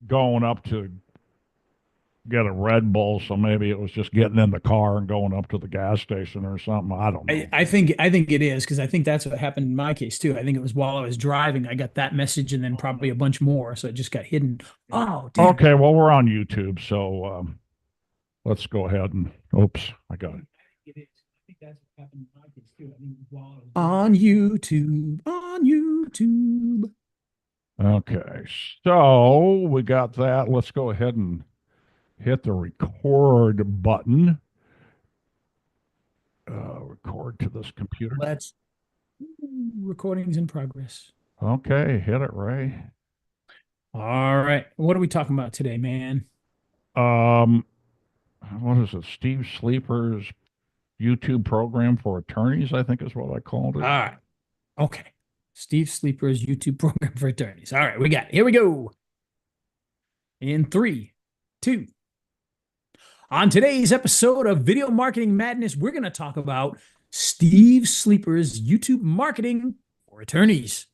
going up to get a Red Bull, so maybe it was just getting in the car and going up to the gas station or something. I don't know. I think it is because I think that's what happened in my case too. I think it was while I was driving, I got that message and then probably a bunch more, so it just got hidden. Oh, damn it. Okay, well, we're on YouTube, so let's go ahead and, oops, I got it. It is. I think that's what happened in my case too. I think it was while I was on YouTube, on YouTube. Okay, so we got that. Let's go ahead and hit the record button. Record to this computer. Let's recordings in progress. Okay, hit it, Ray. All right. What are we talking about today, man? Um, what is it? Steve Sleeper's YouTube program for attorneys, I think is what I called All it. right. Okay. Steve Sleeper's YouTube program for attorneys. All right, we got it. Here we go. In three, two. On today's episode of Video Marketing Madness, we're going to talk about Steve Sleeper's YouTube marketing for attorneys.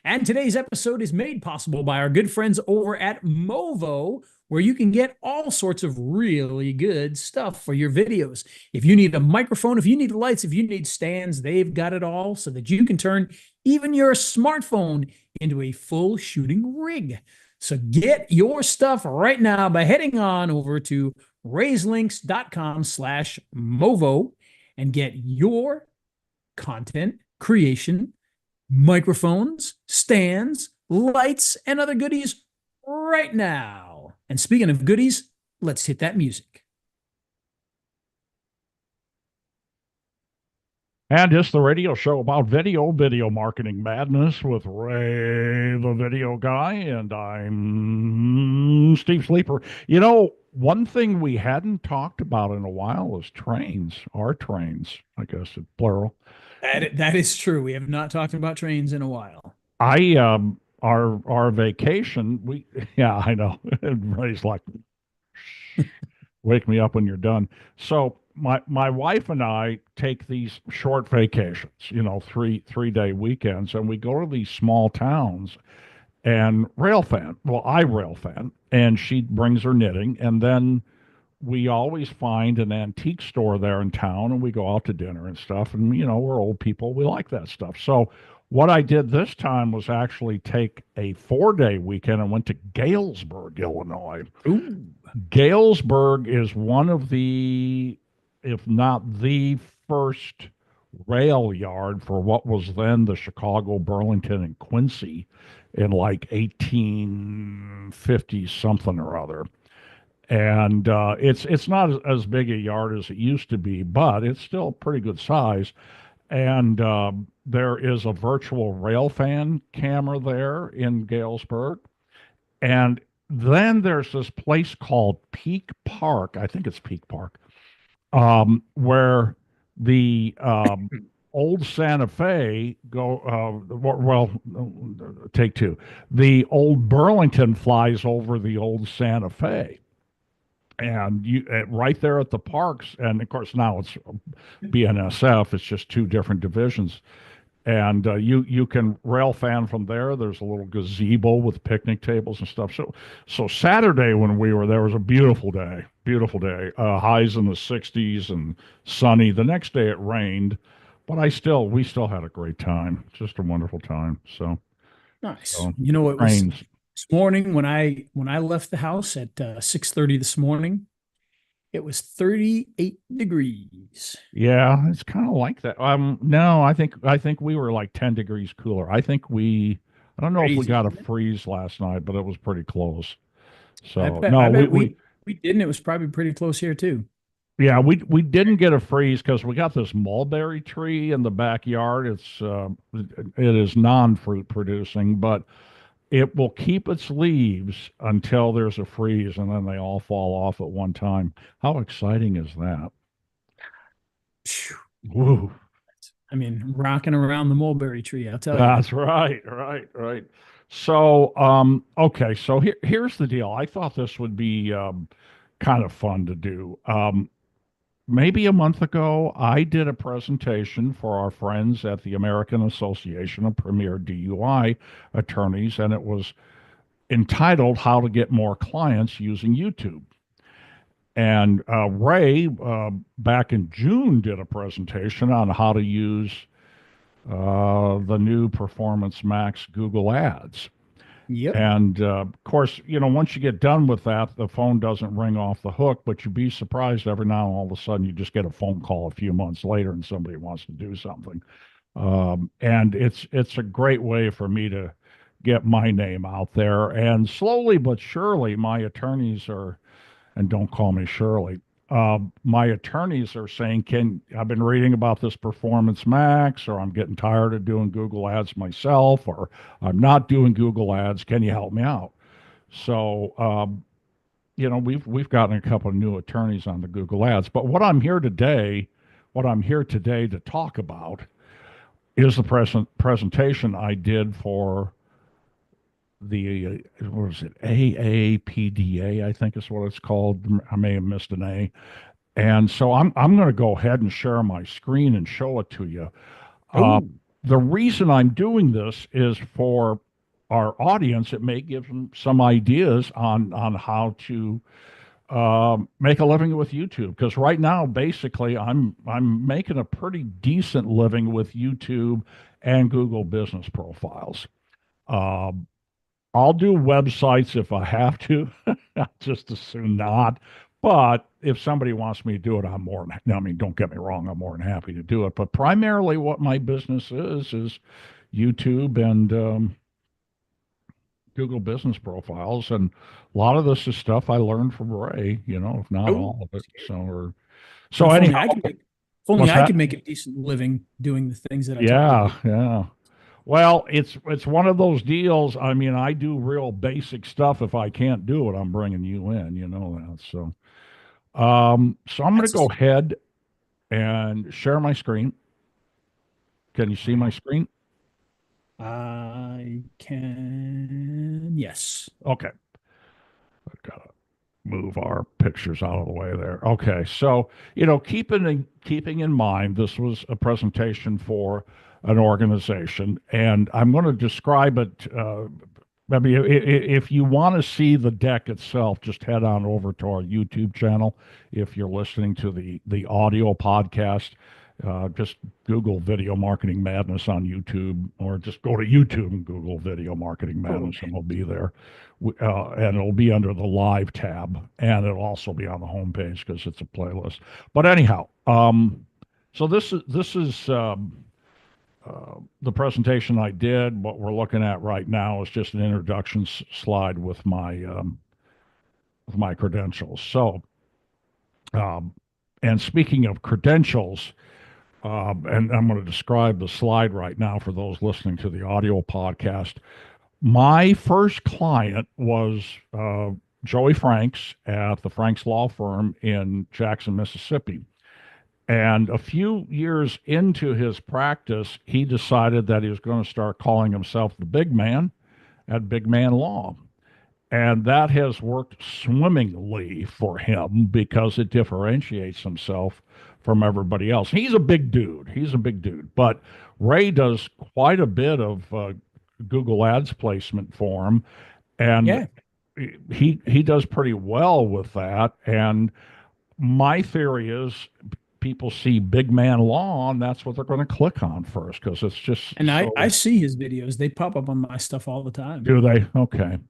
And today's episode is made possible by our good friends over at Movo, where you can get all sorts of really good stuff for your videos. If you need a microphone, if you need lights, if you need stands, they've got it all so that you can turn even your smartphone into a full shooting rig. So get your stuff right now by heading on over to raiselinks.com/Movo and get your content creation microphones, stands, lights, and other goodies right now. And speaking of goodies, let's hit that music. And it's the radio show about video marketing madness with Ray, the video guy, and I'm Steve Sleeper. You know, one thing we hadn't talked about in a while is trains, our trains, I guess, it's plural. That is true. We have not talked about trains in a while. Our vacation, we, yeah, I know. Ray's like, wake me up when you're done. So my wife and I take these short vacations, you know, three-day weekends, and we go to these small towns and rail fan. Well, I rail fan, and she brings her knitting, and then we always find an antique store there in town, and we go out to dinner and stuff. And you know, we're old people, we like that stuff. So what I did this time was actually take a 4-day weekend and went to Galesburg, Illinois. Ooh. Galesburg is one of the, if not the first rail yard for what was then the Chicago, Burlington, and Quincy in like 1850 something or other. And it's not as big a yard as it used to be, but it's still pretty good size. And there is a virtual rail fan camera there in Galesburg. And then there's this place called Peak Park. I think it's Peak Park, where the old Santa Fe take two. The old Burlington flies over the old Santa Fe. And you right there at the parks, and of course now it's BNSF. It's just two different divisions, and you can rail fan from there. There's a little gazebo with picnic tables and stuff. So Saturday when we were there was a beautiful day. Highs in the 60s and sunny. The next day it rained, but we still had a great time. Just a wonderful time. Nice. So You know, it was trains. this morning when I left the house at 6:30 this morning, it was 38 degrees. Yeah, it's kind of like that. No, I think we were like 10 degrees cooler. I don't know if we Crazy, got a isn't it? freeze last night, but it was pretty close. I So bet I no, bet we didn't. It was probably pretty close here too. yeah, we didn't get a freeze because we got this mulberry tree in the backyard. It is non-fruit producing, but it will keep its leaves until there's a freeze, and then they all fall off at one time. How exciting is that? Phew. Woo. I mean, rocking around the mulberry tree, I'll tell you. That's right. So, okay, so here's the deal. I thought this would be kind of fun to do. Maybe a month ago, I did a presentation for our friends at the American Association of Premier DUI Attorneys, and it was entitled How to Get More Clients Using YouTube. And Ray, back in June, did a presentation on how to use the new Performance Max Google Ads. Yep. And of course, once you get done with that, the phone doesn't ring off the hook, but you'd be surprised every now and all of a sudden you just get a phone call a few months later and somebody wants to do something. And it's a great way for me to get my name out there. And slowly but surely, my attorneys are, and don't call me Shirley. My attorneys are saying, I've been reading about this Performance Max, or I'm getting tired of doing Google Ads myself, or I'm not doing Google Ads. Can you help me out? So, we've gotten a couple of new attorneys on the Google Ads. But what I'm here today to talk about is the presentation I did for the what was it, AAPDA, I think is what it's called. I may have missed an A. And so I'm going to go ahead and share my screen and show it to you. Uh, Oh, the reason I'm doing this is for our audience. It may give them some ideas on how to make a living with YouTube. Because right now, basically, I'm making a pretty decent living with YouTube and Google Business Profiles. Um, I'll do websites if I have to. Just as soon not. But if somebody wants me to do it, I mean, don't get me wrong, I'm more than happy to do it. But primarily what my business is YouTube and Google Business Profiles. And a lot of this is stuff I learned from Ray, if not oh. all of it. So Well, if only anyhow, I could make, if only what's I that? could make a decent living doing the things that I tell you to Yeah, do. yeah. Well, it's one of those deals. I mean, I do real basic stuff. If I can't do it, I'm bringing you in. You know that. So I'm going to go That's ahead and share my screen. Can you see my screen? I can. Yes. Okay. I've got to move our pictures out of the way there. Okay. So, keeping in mind this was a presentation for an organization, and I'm going to describe it. Maybe if you want to see the deck itself, just head on over to our YouTube channel. If you're listening to the audio podcast, just Google Video Marketing Madness on YouTube, or just go to YouTube and Google Video Marketing Oh, Madness, okay. and it'll be there. And it'll be under the live tab, and it'll also be on the homepage because it's a playlist. But anyhow, so this is the presentation I did. What we're looking at right now is just an introduction slide with my credentials. So, um, and speaking of credentials, and I'm going to describe the slide right now for those listening to the audio podcast. My first client was Joey Franks at the Franks Law Firm in Jackson, Mississippi. And a few years into his practice, he decided that he was going to start calling himself the big man at Big Man Law. And that has worked swimmingly for him because it differentiates himself from everybody else. He's a big dude. He's a big dude. But Ray does quite a bit of Google Ads placement for him. And Yeah. he does pretty well with that. And my theory is people see Big Man Law, and that's what they're going to click on first because it's just And I so. see his videos. They pop up on my stuff all the time. Do they? Okay. Even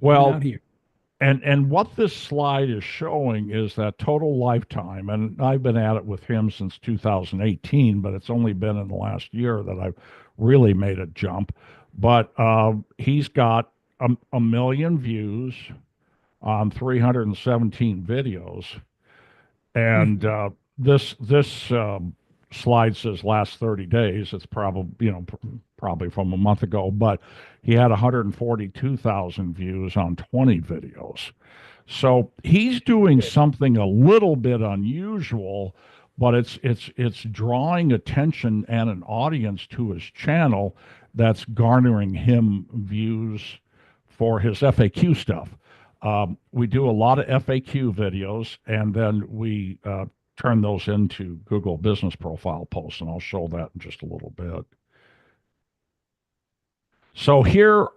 Well, out here. and what this slide is showing is that total lifetime, and I've been at it with him since 2018, but it's only been in the last year that I've really made a jump. But he's got a million views on 317 videos. And Mhm. this slide says last 30 days. It's probably probably from a month ago, but he had 142,000 views on 20 videos. So he's doing something a little bit unusual, but it's drawing attention and an audience to his channel that's garnering him views for his FAQ stuff. We do a lot of FAQ videos, and then we turn those into Google Business Profile posts, and I'll show that in just a little bit. So here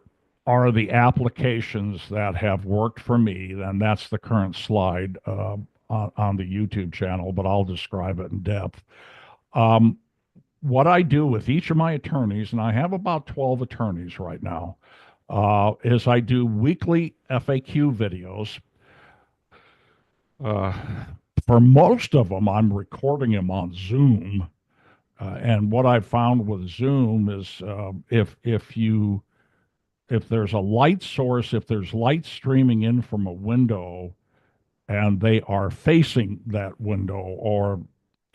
are the applications that have worked for me, and that's the current slide on the YouTube channel, but I'll describe it in depth. Um, what I do with each of my attorneys, and I have about 12 attorneys right now, is I do weekly FAQ videos. Uh, for most of them, I'm recording them on Zoom. And what I've found with Zoom is if there's a light source, if there's light streaming in from a window, and they are facing that window, or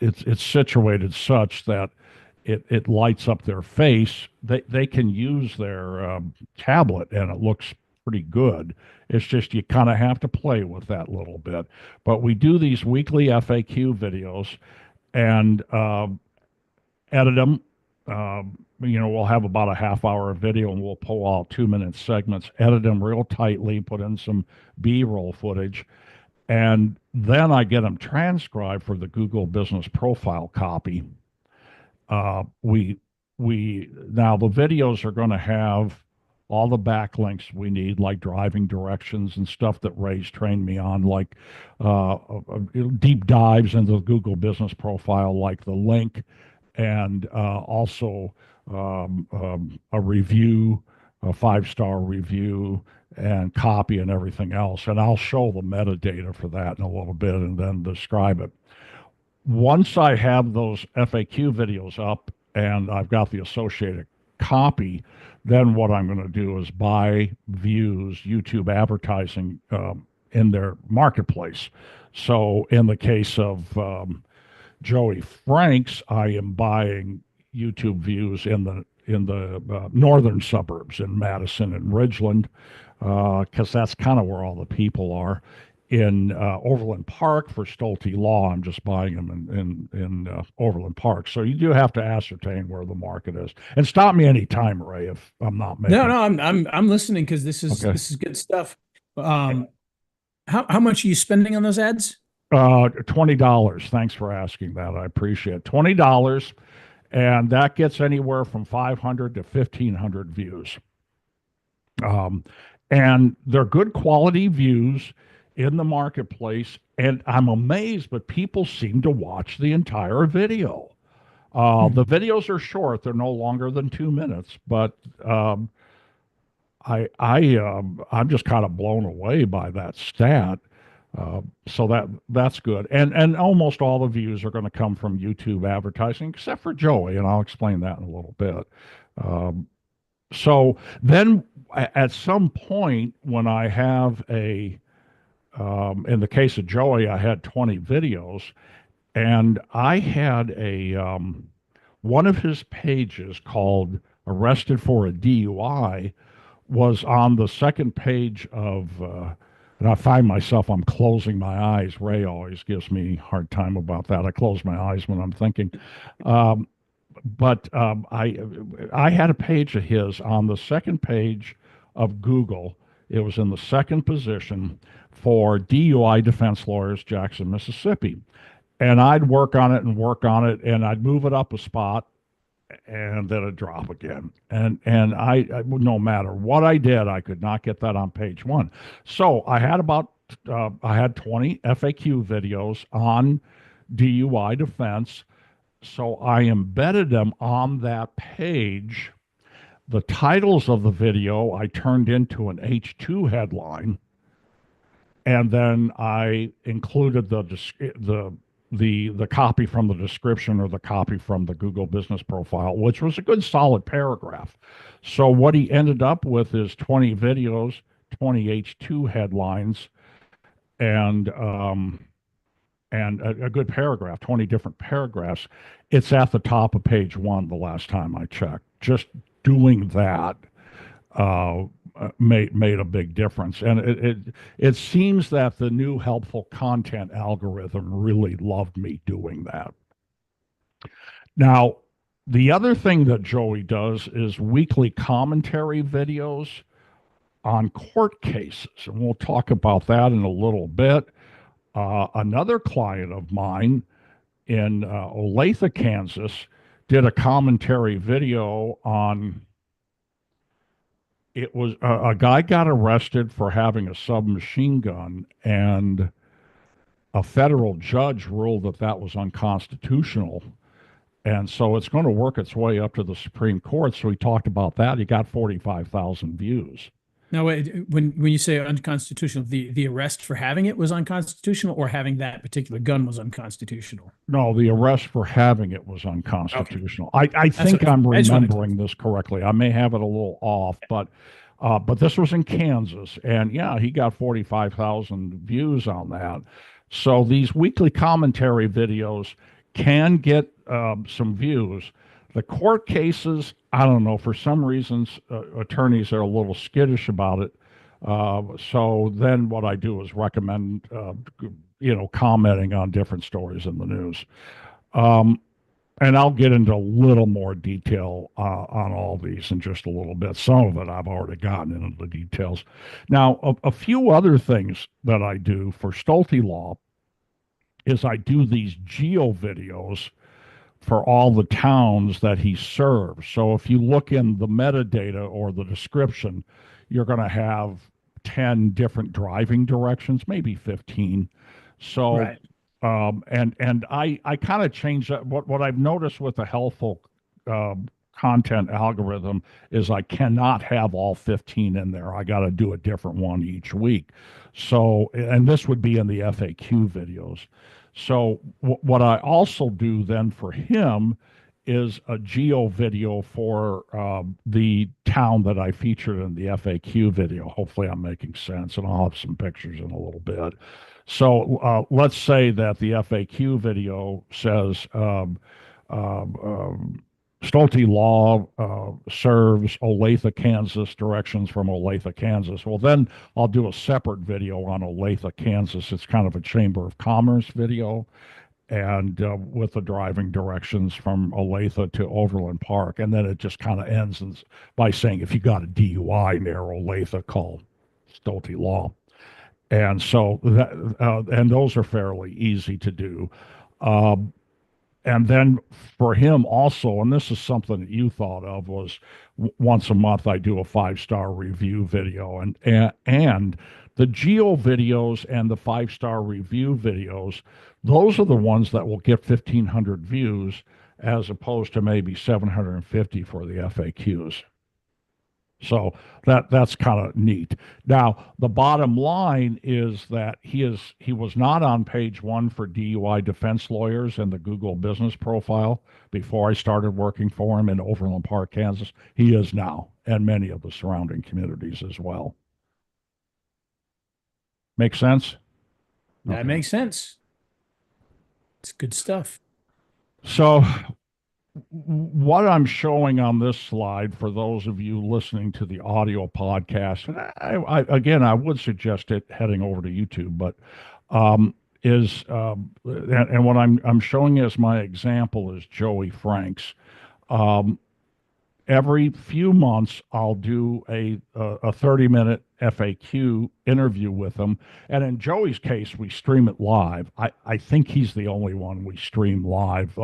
it's situated such that it lights up their face, they can use their tablet and it looks pretty good. It's just you kind of have to play with that little bit. But we do these weekly FAQ videos and edit them. We'll have about a half hour video and we'll pull out 2 minute segments, edit them real tightly, put in some B-roll footage, and then I get them transcribed for the Google Business Profile copy. We now the videos are going to have all the backlinks we need, like driving directions and stuff that Ray's trained me on, like deep dives into the Google Business Profile, like the link, and also a review, a 5-star review, and copy and everything else. And I'll show the metadata for that in a little bit and then describe it. Once I have those FAQ videos up and I've got the associated copy, then what I'm going to do is buy views, YouTube advertising in their marketplace. So in the case of Joey Franks, I am buying YouTube views in the northern suburbs in Madison and Ridgeland, because that's kind of where all the people are. In Overland Park for Stolte Law, I'm just buying them in Overland Park. So you do have to ascertain where the market is. And stop me anytime, Ray, if I'm not making. No, I'm listening because this is Okay. this is good stuff. How much are you spending on those ads? $20. Thanks for asking that. I appreciate it. $20, and that gets anywhere from 500 to 1,500 views. And they're good quality views in the marketplace, and I'm amazed, but people seem to watch the entire video. The videos are short; they're no longer than 2 minutes, but I'm just kind of blown away by that stat. So that's good, and almost all the views are going to come from YouTube advertising, except for Joey, and I'll explain that in a little bit. So then, at some point, when I have in the case of Joey, I had 20 videos, and I had one of his pages called "Arrested for a DUI" was on the second page of. And I find myself, I'm closing my eyes. Ray always gives me a hard time about that. I close my eyes when I'm thinking. But I had a page of his on the second page of Google. It was in the second position for DUI defense lawyers, Jackson, Mississippi. And I'd work on it, and I'd move it up a spot, and then it'd drop again. And I no matter what I did, I could not get that on page one. So I had 20 FAQ videos on DUI defense. So I embedded them on that page. The titles of the video I turned into an H2 headline, and then I included the copy from the description or the copy from the Google Business Profile, which was a good solid paragraph. So what he ended up with is 20 videos, 20 H2 headlines, and a good paragraph, 20 different paragraphs. It's at the top of page one the last time I checked. Just doing that made a big difference. And it seems that the new helpful content algorithm really loved me doing that. Now, the other thing that Joey does is weekly commentary videos on court cases, and we'll talk about that in a little bit. Another client of mine in Olathe, Kansas, did a commentary video on It was a guy got arrested for having a submachine gun, and a federal judge ruled that that was unconstitutional. And so it's going to work its way up to the Supreme Court. So he talked about that. He got 45,000 views. Now, when you say unconstitutional, the arrest for having it was unconstitutional, or having that particular gun was unconstitutional? No, the arrest for having it was Okay, unconstitutional. I that's think what I'm I just wanted to. remembering this correctly. I may have it a little off, but this was in Kansas, and yeah, he got 45,000 views on that. So these weekly commentary videos can get some views. The court cases, I don't know, for some reasons, attorneys are a little skittish about it. So then what I do is recommend, commenting on different stories in the news. Um, and I'll get into a little more detail on all these in just a little bit. Some of it I've already gotten into the details. Now, a few other things that I do for Stolte Law is I do these geo videos for all the towns that he serves. So if you look in the metadata or the description, you're going to have 10 different driving directions, maybe 15. So, Right. and I kind of changed that. What I've noticed with the helpful content algorithm is I cannot have all 15 in there. I got to do a different one each week. So, and this would be in the FAQ videos. So what I also do then for him is a geo video for the town that I featured in the FAQ video. Hopefully, I'm making sense, and I'll have some pictures in a little bit. So let's say that the FAQ video says Stolte Law serves Olathe, Kansas, directions from Olathe, Kansas. Well, then I'll do a separate video on Olathe, Kansas. It's kind of a Chamber of Commerce video, and with the driving directions from Olathe to Overland Park. And then it just kind of ends by saying, if you got a DUI near Olathe, call Stolte Law. And so that, and those are fairly easy to do. And then for him also, and this is something that you thought of, was once a month I do a 5-star review video, and the geo videos and the 5-star review videos, those are the ones that will get 1,500 views as opposed to maybe 750 for the FAQs. So that's kind of neat. Now, the bottom line is that he was not on page one for DUI defense lawyers in the Google business profile before I started working for him in Overland Park, Kansas. He is now, and many of the surrounding communities as well. Make sense? That Okay. makes sense. It's good stuff. So what I'm showing on this slide for those of you listening to the audio podcast, and again, I would suggest it heading over to YouTube, but and what I'm showing as my example is Joey Franks. Um, every few months I'll do a 30-minute FAQ interview with him. And in Joey's case, we stream it live. I think he's the only one we stream live.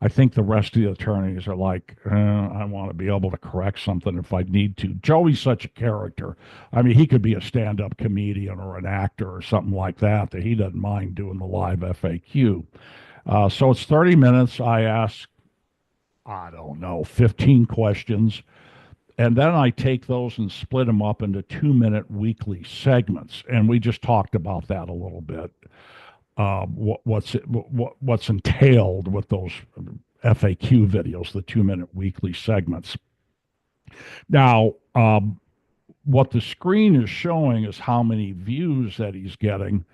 I think the rest of the attorneys are like, I want to be able to correct something if I need to. Joey's such a character. I mean, he could be a stand-up comedian or an actor or something like that he doesn't mind doing the live FAQ. So it's 30 minutes. I ask, I don't know, 15 questions. And then I take those and split them up into 2-minute weekly segments. And we just talked about that a little bit. What's entailed with those FAQ videos, the 2-minute weekly segments. Now, what the screen is showing is how many views that he's getting.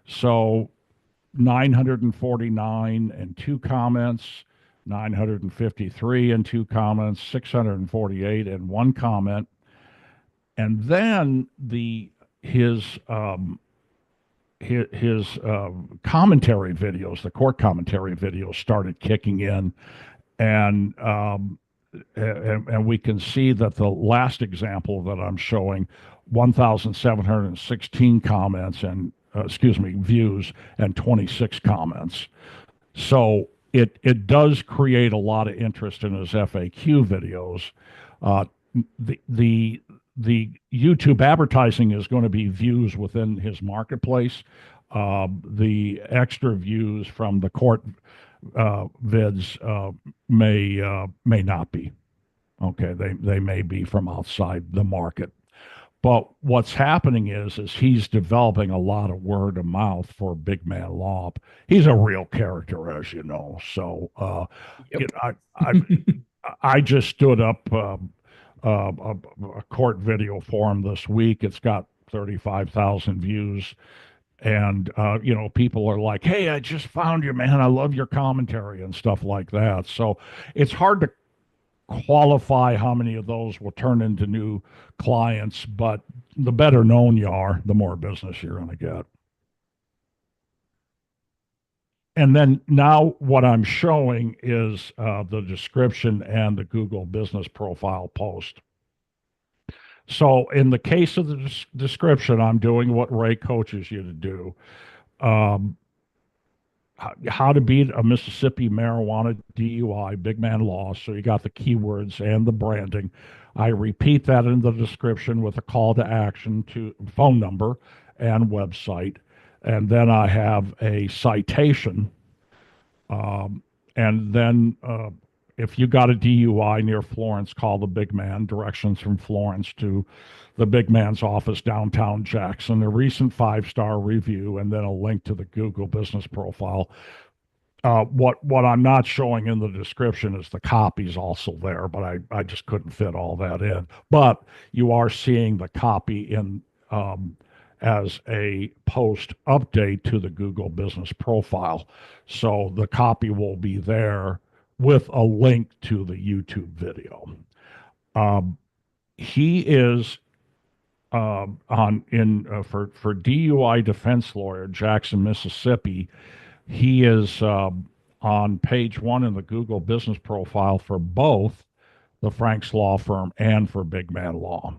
So 949 and 2 comments, 953 and 2 comments, 648 and 1 comment. And then his commentary videos, the court commentary videos, started kicking in, and we can see that the last example that I'm showing, 1,716 comments and views and 26 comments. So it does create a lot of interest in his FAQ videos. The the YouTube advertising is going to be views within his marketplace. The extra views from the court vids may not be. Okay, they may be from outside the market. But what's happening is he's developing a lot of word of mouth for Big Man Law. He's a real character, as you know. So Yep. I just stood up a court video for him this week. It's got 35,000 views. And, people are like, hey, I just found you, man. I love your commentary and stuff like that. So it's hard to qualify how many of those will turn into new clients, but the better known you are, the more business you're going to get. And then now what I'm showing is the description and the Google business profile post. So in the case of the description, I'm doing what Ray coaches you to do. How to beat a Mississippi marijuana DUI, Big Man Law. So you got the keywords and the branding. I repeat that in the description with a call to action to phone number and website. And then I have a citation. And then if you got a DUI near Florence, call the Big Man. Directions from Florence to the Big Man's office downtown Jackson, a recent 5-star review, and then a link to the Google business profile. What I'm not showing in the description is the copy's also there, but I just couldn't fit all that in. But you are seeing the copy in as a post update to the Google business profile. So the copy will be there with a link to the YouTube video. He is for DUI defense lawyer, Jackson, Mississippi. He is on page 1 in the Google business profile for both the Franks Law Firm and for Big Man Law.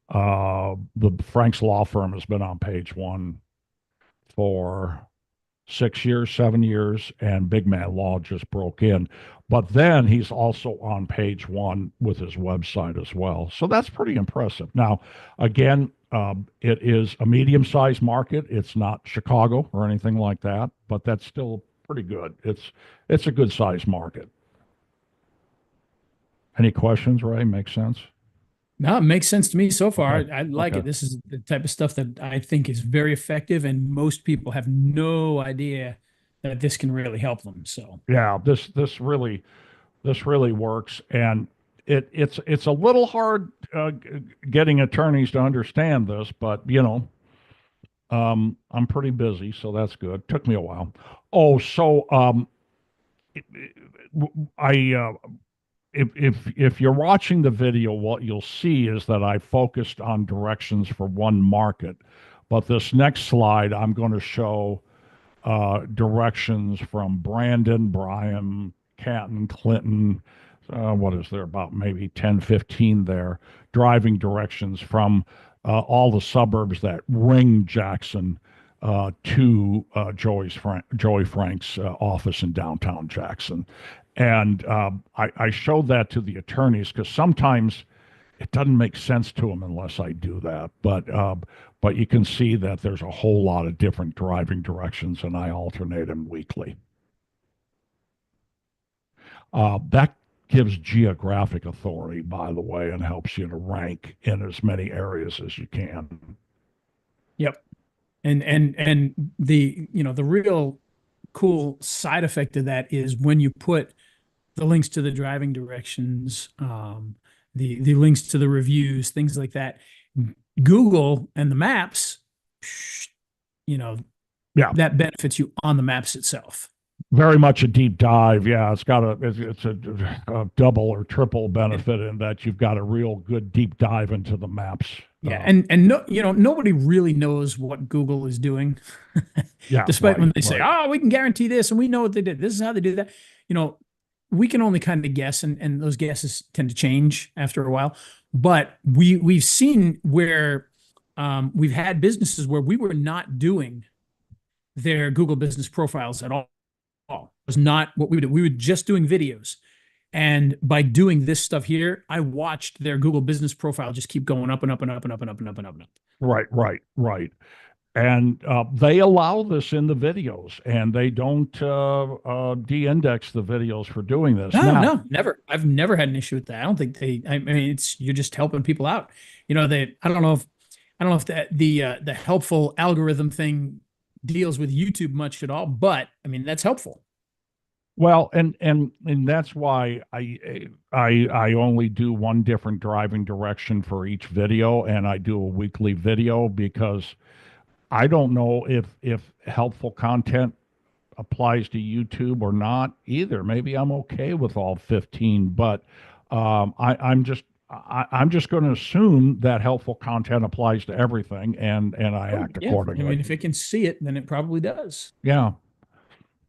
The Franks Law Firm has been on page 1 for 6 years, 7 years, and Big Man Law just broke in. But then he's also on page 1 with his website as well. So that's pretty impressive. Now, again, it is a medium-sized market. It's not Chicago or anything like that, but that's still pretty good. It's a good-sized market. Any questions, Ray? Make sense? No, it makes sense to me so far. Okay. I like Okay. it. This is the type of stuff that I think is very effective, and most people have no idea that this can really help them. So Yeah, this really works, and it's a little hard getting attorneys to understand this, but I'm pretty busy, so that's good. Took me a while. Oh, so I if you're watching the video, what you'll see is that I focused on directions for one market, but this next slide I'm going to show directions from Brandon, Bryan, Canton, Clinton. What is there? About maybe 10, 15 there. Driving directions from all the suburbs that ring Jackson to Joey Frank's office in downtown Jackson. And I showed that to the attorneys because sometimes it doesn't make sense to them unless I do that. But you can see that there's a whole lot of different driving directions, and I alternate them weekly. That gives geographic authority, by the way, and helps you to rank in as many areas as you can. yep. And the the real cool side effect of that is when you put the links to the driving directions, the links to the reviews, things like that. Google and the maps, Yeah, that benefits you on the maps itself. very much a deep dive. Yeah, it's a double or triple benefit in that you've got a real good deep dive into the maps. Yeah, and no, nobody really knows what Google is doing, Yeah, despite when they say, right. "Oh, we can guarantee this, and we know what they did. This is how they do that." We can only kind of guess, and those guesses tend to change after a while. But we've seen where we've had businesses where we were not doing their Google business profiles at all. It was not what we would do. We were just doing videos. And by doing this stuff here, I watched their Google business profile just keep going up and up and up and up and up and up and up and up. Right, right, right. And they allow this in the videos, and they don't de-index the videos for doing this. No, Now, no, never. I've never had an issue with that. I don't think I mean, it's you're just helping people out. I don't know if the helpful algorithm thing deals with YouTube much at all, but I mean that's helpful. well, and that's why I only do one different driving direction for each video, and I do a weekly video because I don't know if helpful content applies to YouTube or not either. Maybe I'm okay with all 15, but I'm just going to assume that helpful content applies to everything, and I Oh, act yeah. I accordingly. mean, if it can see it, then it probably does. Yeah,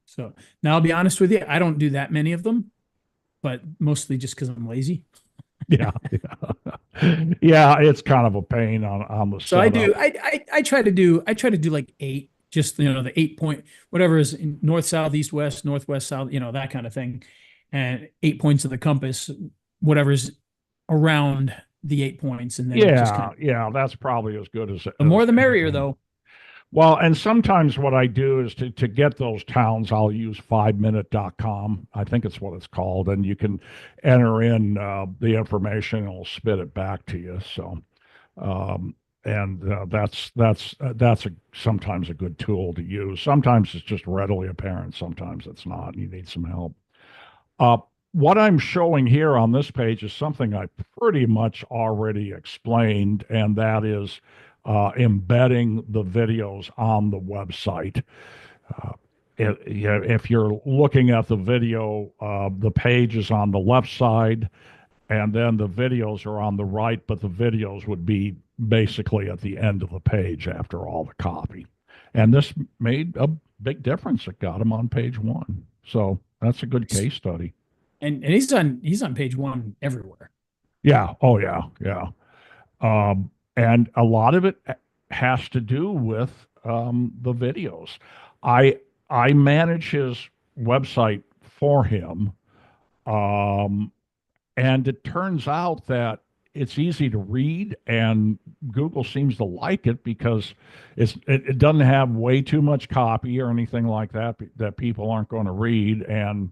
So now I'll be honest with you, I don't do that many of them, but mostly just because I'm lazy. yeah, yeah. Yeah, it's kind of a pain on the So I setup. do. I try to do like eight, just the 8 point whatever is in north, south, east, west, northwest, south, that kind of thing, and 8 points of the compass, whatever's around the 8 points, and then just kind Yeah, of yeah, that's probably as good the more as the merrier, anything. though. Well, and sometimes what I do is to get those towns, I'll use 5minute.com. I think it's what it's called. And you can enter in the information and it'll spit it back to you. So, um, and that's sometimes a good tool to use. Sometimes it's just readily apparent. Sometimes it's not. You need some help. Uh, what I'm showing here on this page is something I pretty much already explained, and that is embedding the videos on the website. Uh, if you're looking at the video, the page is on the left side, and then the videos are on the right, but the videos would be basically at the end of the page after all the copy. And this made a big difference. It got them on page one. So that's a good case study. And he's on page one everywhere. Yeah. Oh, yeah. Yeah. And a lot of it has to do with the videos. I I manage his website for him, um, and it turns out that it's easy to read, and Google seems to like it because it doesn't have way too much copy or anything like that that people aren't going to read. And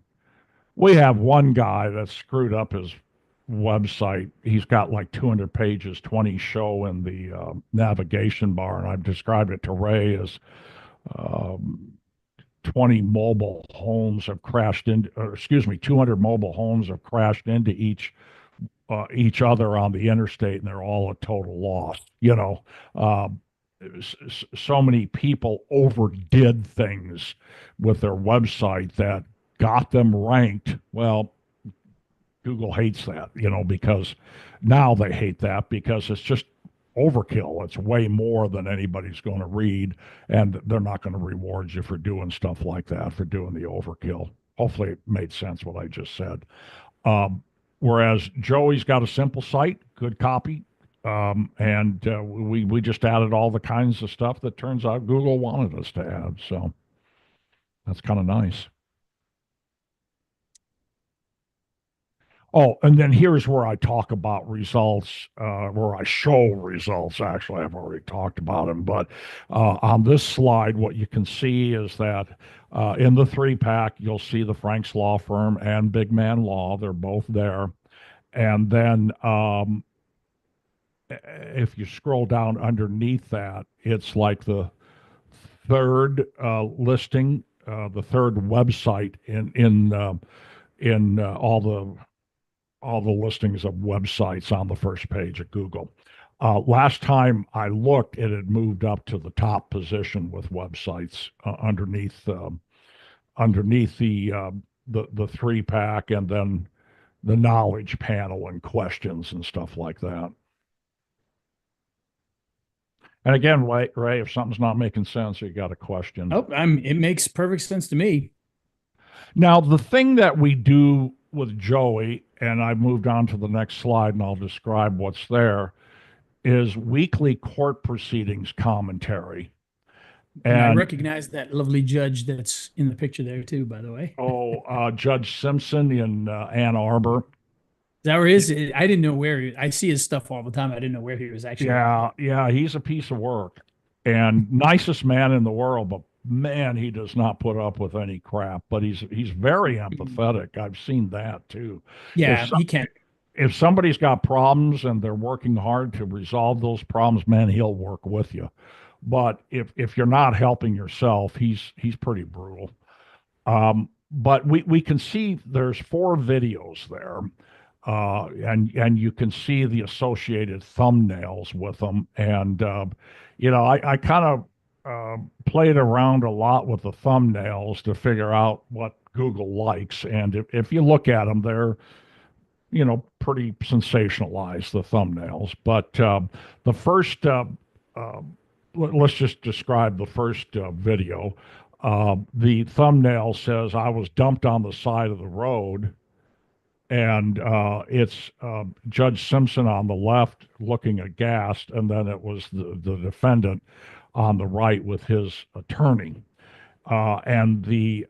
we have one guy that screwed up his website. He's got like 200 pages, 20 show in the navigation bar, and I've described it to Ray as um, 20 mobile homes have crashed into, or excuse me, 200 mobile homes have crashed into each other on the interstate, and they're all a total loss. Um, so many people overdid things with their website that got them ranked. Well, Google hates that, because now they hate that because it's just overkill. It's way more than anybody's going to read, and they're not going to reward you for doing stuff like that, for doing the overkill. Hopefully, it made sense what I just said. Um, Whereas Joey's got a simple site, good copy, and we just added all the kinds of stuff that turns out Google wanted us to add. So that's kind of nice. Oh, and then here's where I talk about results, where I show results. Actually, I've already talked about them, but on this slide, what you can see is that in the three pack, you'll see the Franks Law Firm and Big Man Law. They're both there. And then if you scroll down underneath that, it's like the third listing, the third website in all the listings of websites on the first page of Google. Last time I looked, it had moved up to the top position with websites underneath the three pack, and then the knowledge panel and questions and stuff like that. And again, Ray, if something's not making sense, you got a question. Oh, it makes perfect sense to me. Now, the thing that we do with Joey, and I moved on to the next slide, and I'll describe what's there, is weekly court proceedings commentary. And I And recognize that lovely judge that's in the picture there too, by the way. Is Judge Simpson in Ann Arbor. that where he is? I didn't know where I see his stuff all the time. I didn't know where he was actually at. Yeah, yeah, he's a piece of work and nicest man in the world, but man, he does not put up with any crap. But he's very empathetic. I've seen that too. If Yeah, some, he can. if somebody's got problems and they're working hard to resolve those problems, man, he'll work with you. But if you're not helping yourself, he's pretty brutal. But we can see there's four videos there, and you can see the associated thumbnails with them. And I kind of played around a lot with the thumbnails to figure out what Google likes. And if you look at them, they're pretty sensationalized, the thumbnails. But the first, uh, let's just describe the first video. The thumbnail says, I was dumped on the side of the road. And it's Judge Simpson on the left looking aghast, and then it was the defendant on the right with his attorney. And the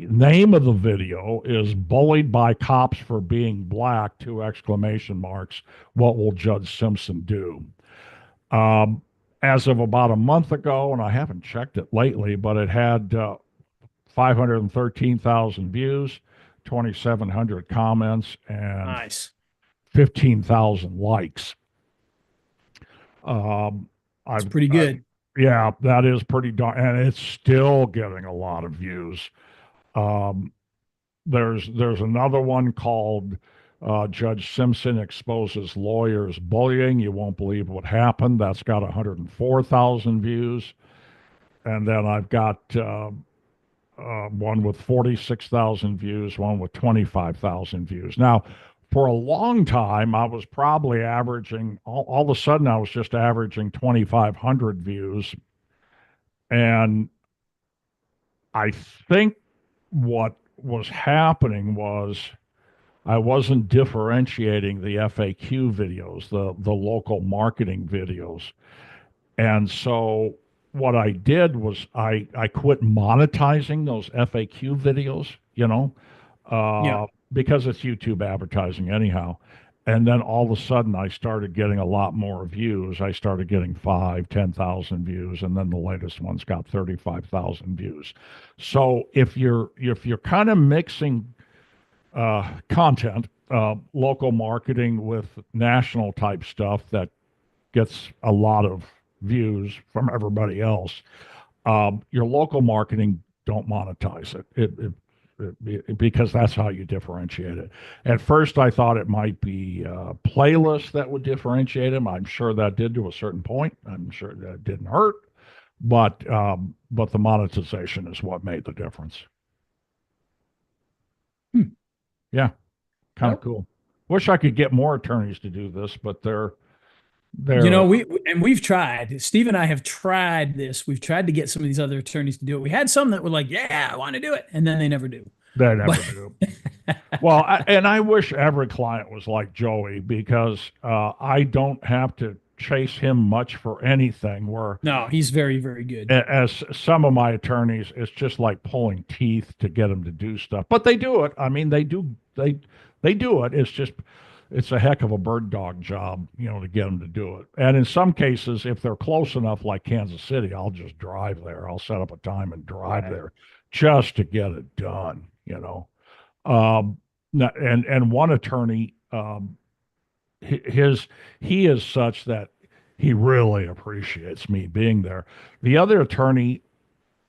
name of the video is Bullied by Cops for Being Black, two exclamation marks. What will Judge Simpson do? As of about a month ago, and I haven't checked it lately, but it had 513,000 views, 2,700 comments, and Nice. 15,000 likes. It's I've pretty good. Yeah, that is pretty darn, and it's still getting a lot of views. Um, there's another one called Judge Simpson exposes lawyers bullying. You won't believe what happened. That's got 104,000 views. And then I've got one with 46,000 views, one with 25,000 views. Now, for a long time, I was probably averaging, all of a sudden, I was just averaging 2,500 views. And I think what was happening was I wasn't differentiating the FAQ videos, the local marketing videos. And so what I did was I quit monetizing those FAQ videos, Yeah. because it's YouTube advertising anyhow. And then all of a sudden I started getting a lot more views. I started getting 10,000 views, and then the latest one's got 35,000 views. So if you're kind of mixing content, local marketing with national type stuff that gets a lot of views from everybody else. Your local marketing, don't monetize because that's how you differentiate it. At first, I thought it might be playlists that would differentiate them. I'm sure that did to a certain point. I'm sure that didn't hurt, but the monetization is what made the difference. Hmm. Yeah, kind of Well, cool. Wish I could get more attorneys to do this, but they're we've tried. Steve and I have tried this. We've tried to get some of these other attorneys to do it. We had some that were like, "Yeah, I want to do it," and then they never do. they never But do. Well, and I wish every client was like Joey because I don't have to chase him much for anything. Where no, he's very, very good. as some of my attorneys, it's just like pulling teeth to get them to do stuff. But they do it. I mean, they do it. It's a heck of a bird dog job, to get them to do it. And in some cases, if they're close enough, like Kansas City, I'll just drive there. I'll set up a time and drive Right. there just to get it done. And one attorney, he is such that he really appreciates me being there. The other attorney,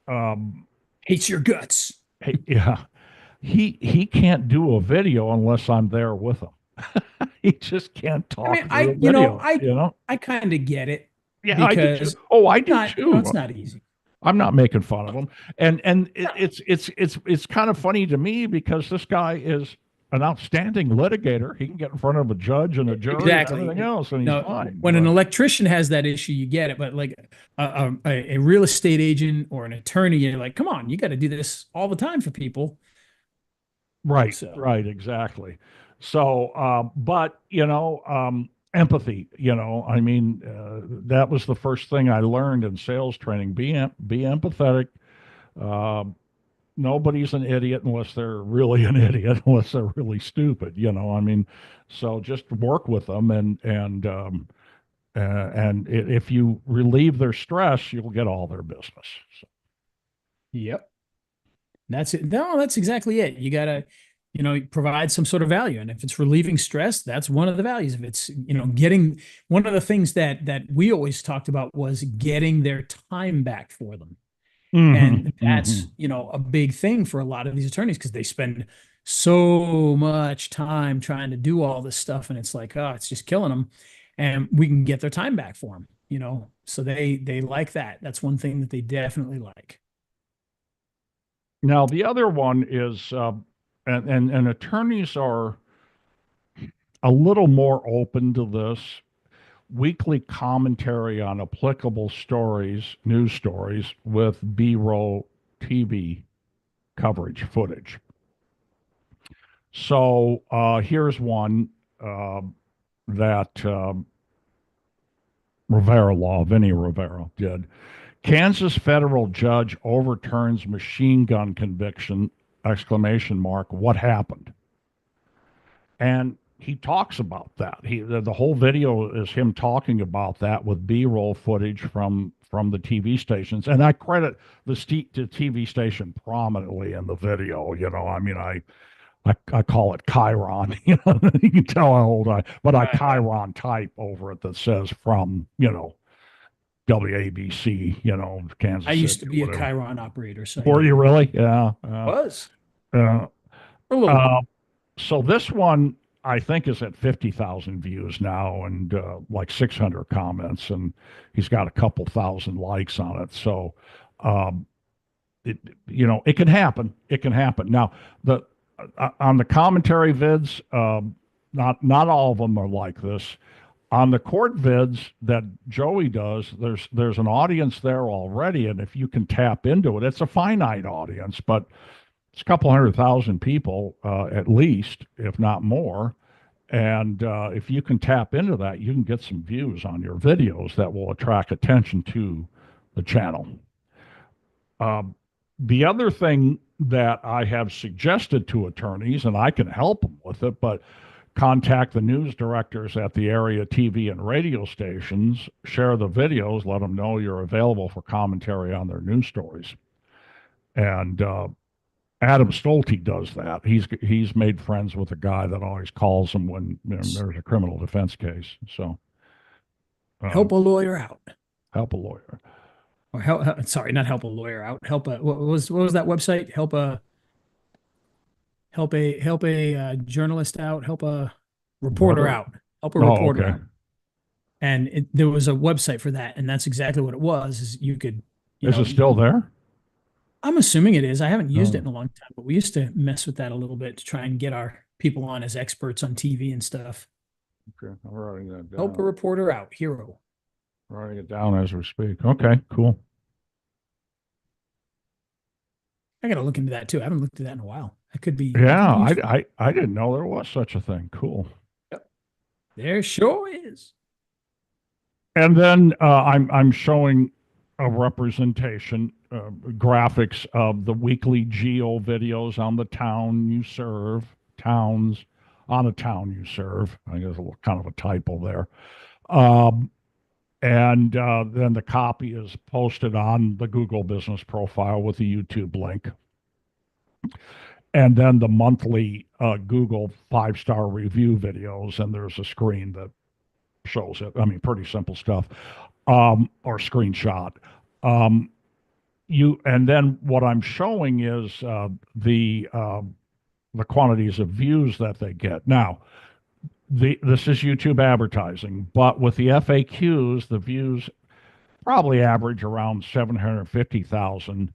um, Hates your guts. yeah, he can't do a video unless I'm there with him. He just can't I talk mean, through a video, I kind of get it Yeah, I do too. because Oh, I do not, it's too. not easy. I'm not making fun of him, and No, it's kind of funny to me because this guy is an outstanding litigator. He can get in front of a judge and a jury and everything exactly. else, and he's No, fine. when an But electrician has that issue, you get it. But like a real estate agent or an attorney, you're like, come on, you got to do this all the time for people. right, So right, exactly. So, but empathy. I mean, that was the first thing I learned in sales training. Be empathetic. Uh, Nobody's an idiot unless they're really an idiot, unless they're really stupid. I mean, so just work with them, and if you relieve their stress, you'll get all their business. So, Yep. That's it. No, that's exactly it. You gotta, provide some sort of value. And if it's relieving stress, that's one of the values. If it's, getting one of the things that we always talked about was getting their time back for them. And that's, a big thing for a lot of these attorneys because they spend so much time trying to do all this stuff. And it's like, oh, it's just killing them. And we can get their time back for them, So they like that. That's one thing that they definitely like. Now, the other one is, and attorneys are a little more open to this weekly commentary on applicable stories, news stories with B-roll TV coverage footage. So here's one uh, that Vinny Rivera did. Kansas federal judge overturns machine gun conviction, exclamation mark, what happened? And he talks about that. The whole video is him talking about that with B-roll footage from the TV stations. And I credit the TV station prominently in the video. I mean, I call it Chiron. You can tell how old but I Chiron type over it that says from, WABC, Kansas I used to City, be a whatever. Chiron operator, so Were you really? Yeah. was Uh, a little bit. uh, so this one I think is at 50,000 views now and like 600 comments, and he's got a couple thousand likes on it. So, um, it can happen. It can happen. Now, the on the commentary vids, not all of them are like this. On the court vids that Joey does, there's an audience there already, and if you can tap into it, it's a finite audience, but it's a couple 100,000 people at least, if not more. And if you can tap into that, you can get some views on your videos that will attract attention to the channel. The other thing that I have suggested to attorneys, and I can help them with it, but contact the news directors at the area TV and radio stations, share the videos, let them know you're available for commentary on their news stories. And Adam Stolte does that. He's made friends with a guy that always calls him when there's a criminal defense case. So Help a lawyer out. help a lawyer. Or sorry, not help a lawyer out. Help a what was that website? Help a journalist out. Help a reporter out. Help a reporter okay. out. And there was a website for that, and that's exactly what it was. Is you could, Is it still there? I'm assuming it is. I haven't used it Oh. in a long time, but we used to mess with that a little bit to try and get our people on as experts on TV and stuff. Okay, I'm writing that down. Help a reporter out, hero. Writing it down as we speak. Okay, cool. I got to look into that too. I haven't looked at that in a while. That could be. Yeah, useful. I didn't know there was such a thing. Cool. Yep. There sure is. And then I'm showing a representation, graphics of the weekly geo videos on the town you serve, towns on a town you serve. I guess a little, kind of a typo there. And then the copy is posted on the Google business profile with the YouTube link. And then the monthly Google 5-star review videos, and there's a screen that shows it. I mean, pretty simple stuff, or screenshot. And then what I'm showing is the quantities of views that they get. Now, this is YouTube advertising, but with the FAQs, the views probably average around 750,000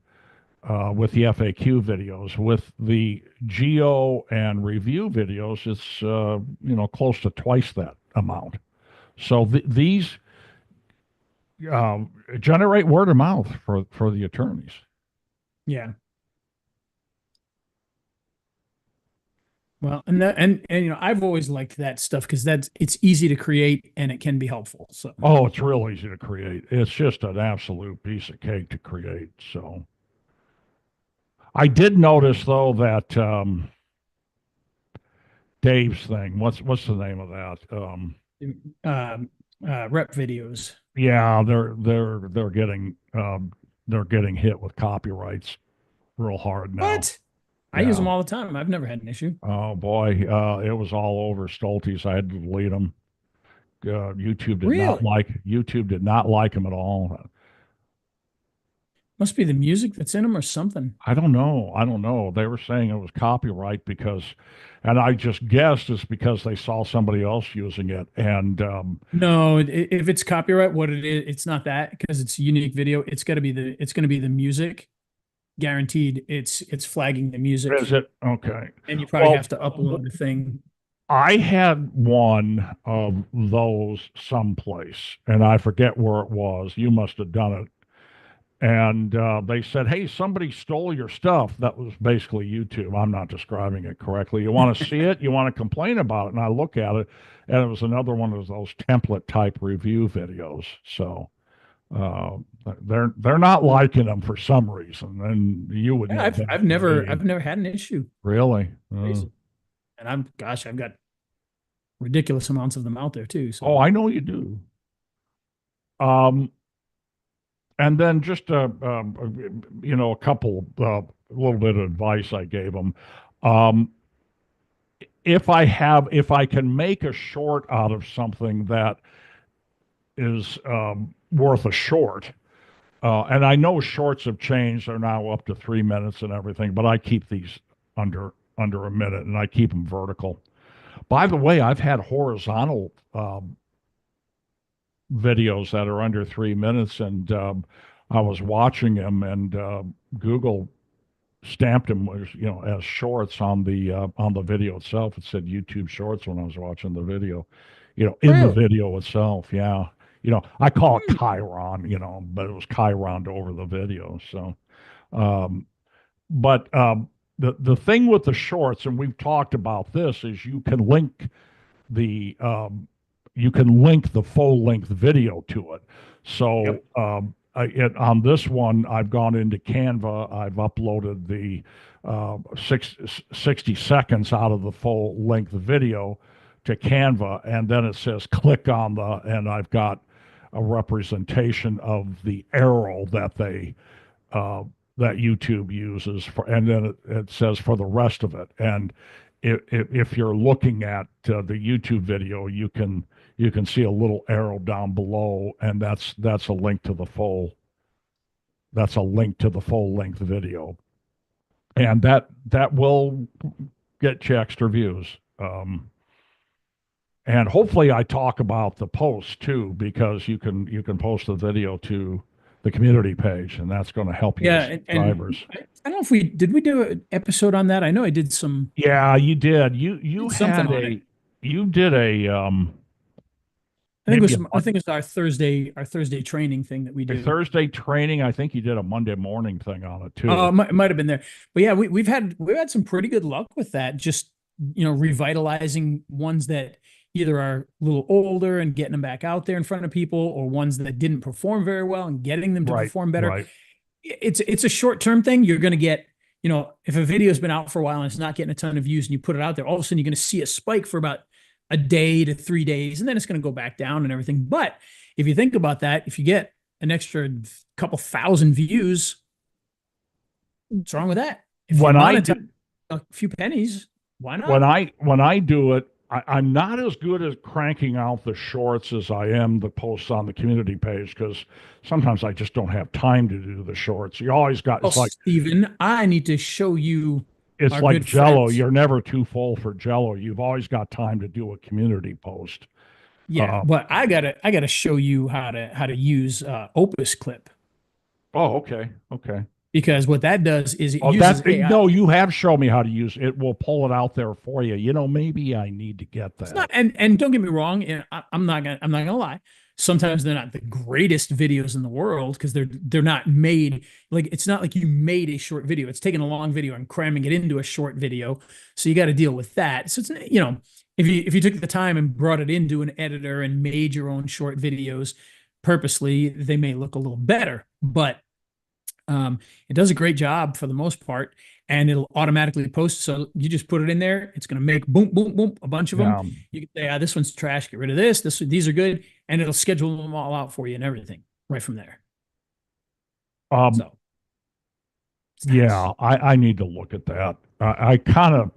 with the FAQ videos. With the geo and review videos, it's close to twice that amount. So these generate word of mouth for the attorneys. Yeah. Well, and I've always liked that stuff because it's easy to create and it can be helpful. So Oh, it's real easy to create. It's just an absolute piece of cake to create. So I did notice though that Dave's thing. What's the name of that? um, rep videos. Yeah, they're getting hit with copyrights real hard now. What? I use Yeah. them all the time. I've never had an issue. Oh boy, it was all over Stolte's. I had to delete them. Really? YouTube did not like them at all. Must be the music that's in them or something. I don't know. I don't know. They were saying it was copyright because, and I just guessed it's because they saw somebody else using it. And No, if it's copyright, what it is, it's not that because it's a unique video. It's going to be the music. Guaranteed, it's flagging the is music, it okay? and you probably Well, have to upload the thing. I had one of those someplace, and I forget where it was. You must have done it. And they said, "Hey, somebody stole your stuff." That was basically YouTube. I'm not describing it correctly. You want to see it? You want to complain about it? And I look at it, and it was another one of those template type review videos. So uh, they're not liking them for some reason, and you would Yeah, know I've better I've than never me. I've never had an issue. Really? Crazy. And I've got ridiculous amounts of them out there too. Oh, So I know you do. Um, and then just a couple little bit of advice I gave them. Um, if I can make a short out of something that is worth a short, and I know shorts have changed; they're now up to 3 minutes and everything. But I keep these under a minute, and I keep them vertical. By the way, I've had horizontal videos that are under 3 minutes, and I was watching them, and Google stamped them as as shorts on the video itself. It said YouTube Shorts when I was watching the video, in the really, video itself. Yeah, I call it hmm. Chiron, but it was Chiron over the video. So, um, but the thing with the shorts, and we've talked about this, is the you can link the full length video to it. So Yep. on this one, I've gone into Canva. I've uploaded the 60 seconds out of the full length video to Canva, and then it says click on and I've got a representation of the arrow uh, that YouTube uses and then it says for the rest of it. And if you're looking at the YouTube video, you can see a little arrow down below, and that's a link to the full length video, and that will get you extra views. And hopefully, I talk about the post too, because you can post the video to the community page, and that's going to help you Yeah, with and subscribers. I don't know if we do an episode on that. I know I did some Yeah, you did. You did something had on it. you did I think it maybe was I think it's our Thursday training thing that we a do. Thursday training. I think you did a Monday morning thing on it too. It might have been there, but yeah, we've had some pretty good luck with that. Just revitalizing ones that either are a little older and getting them back out there in front of people, or ones that didn't perform very well and getting them to Right, perform better. right. It's a short term thing. You're going to get, if a video's been out for a while and it's not getting a ton of views and you put it out there, all of a sudden you're going to see a spike for about a day to 3 days, and then it's going to go back down and everything. But if you think about that, if you get an extra couple thousand views, what's wrong with that? If you When I monetize do a few pennies, why not? when I do it, I'm not as good at cranking out the shorts as I am the posts on the community page because sometimes I just don't have time to do the shorts. You always got Well, Stephen, I need to show you it's our like good Jello. friends. You're never too full for Jello. You've always got time to do a community post. Yeah, Uh, but I gotta show you how to use Opus Clip, oh, okay, okay. because what that does is it Oh, uses that AI. no, you have shown me how to use it. It will pull it out there for you. Maybe I need to get It's that. not, and don't get me wrong, I'm not gonna lie. Sometimes they're not the greatest videos in the world because they're not made like it's not like you made a short video. It's taking a long video and cramming it into a short video. So you got to deal with that. So it's if you took the time and brought it into an editor and made your own short videos purposely, they may look a little better. But it does a great job for the most part, and it'll automatically post. So you just put it in there. It's going to make boom, boom, boom, a bunch of them. Yeah. You can say, this one's trash. Get rid of this. These are good, and it'll schedule them all out for you and everything right from there. So yeah, I need to look at that. I kind of,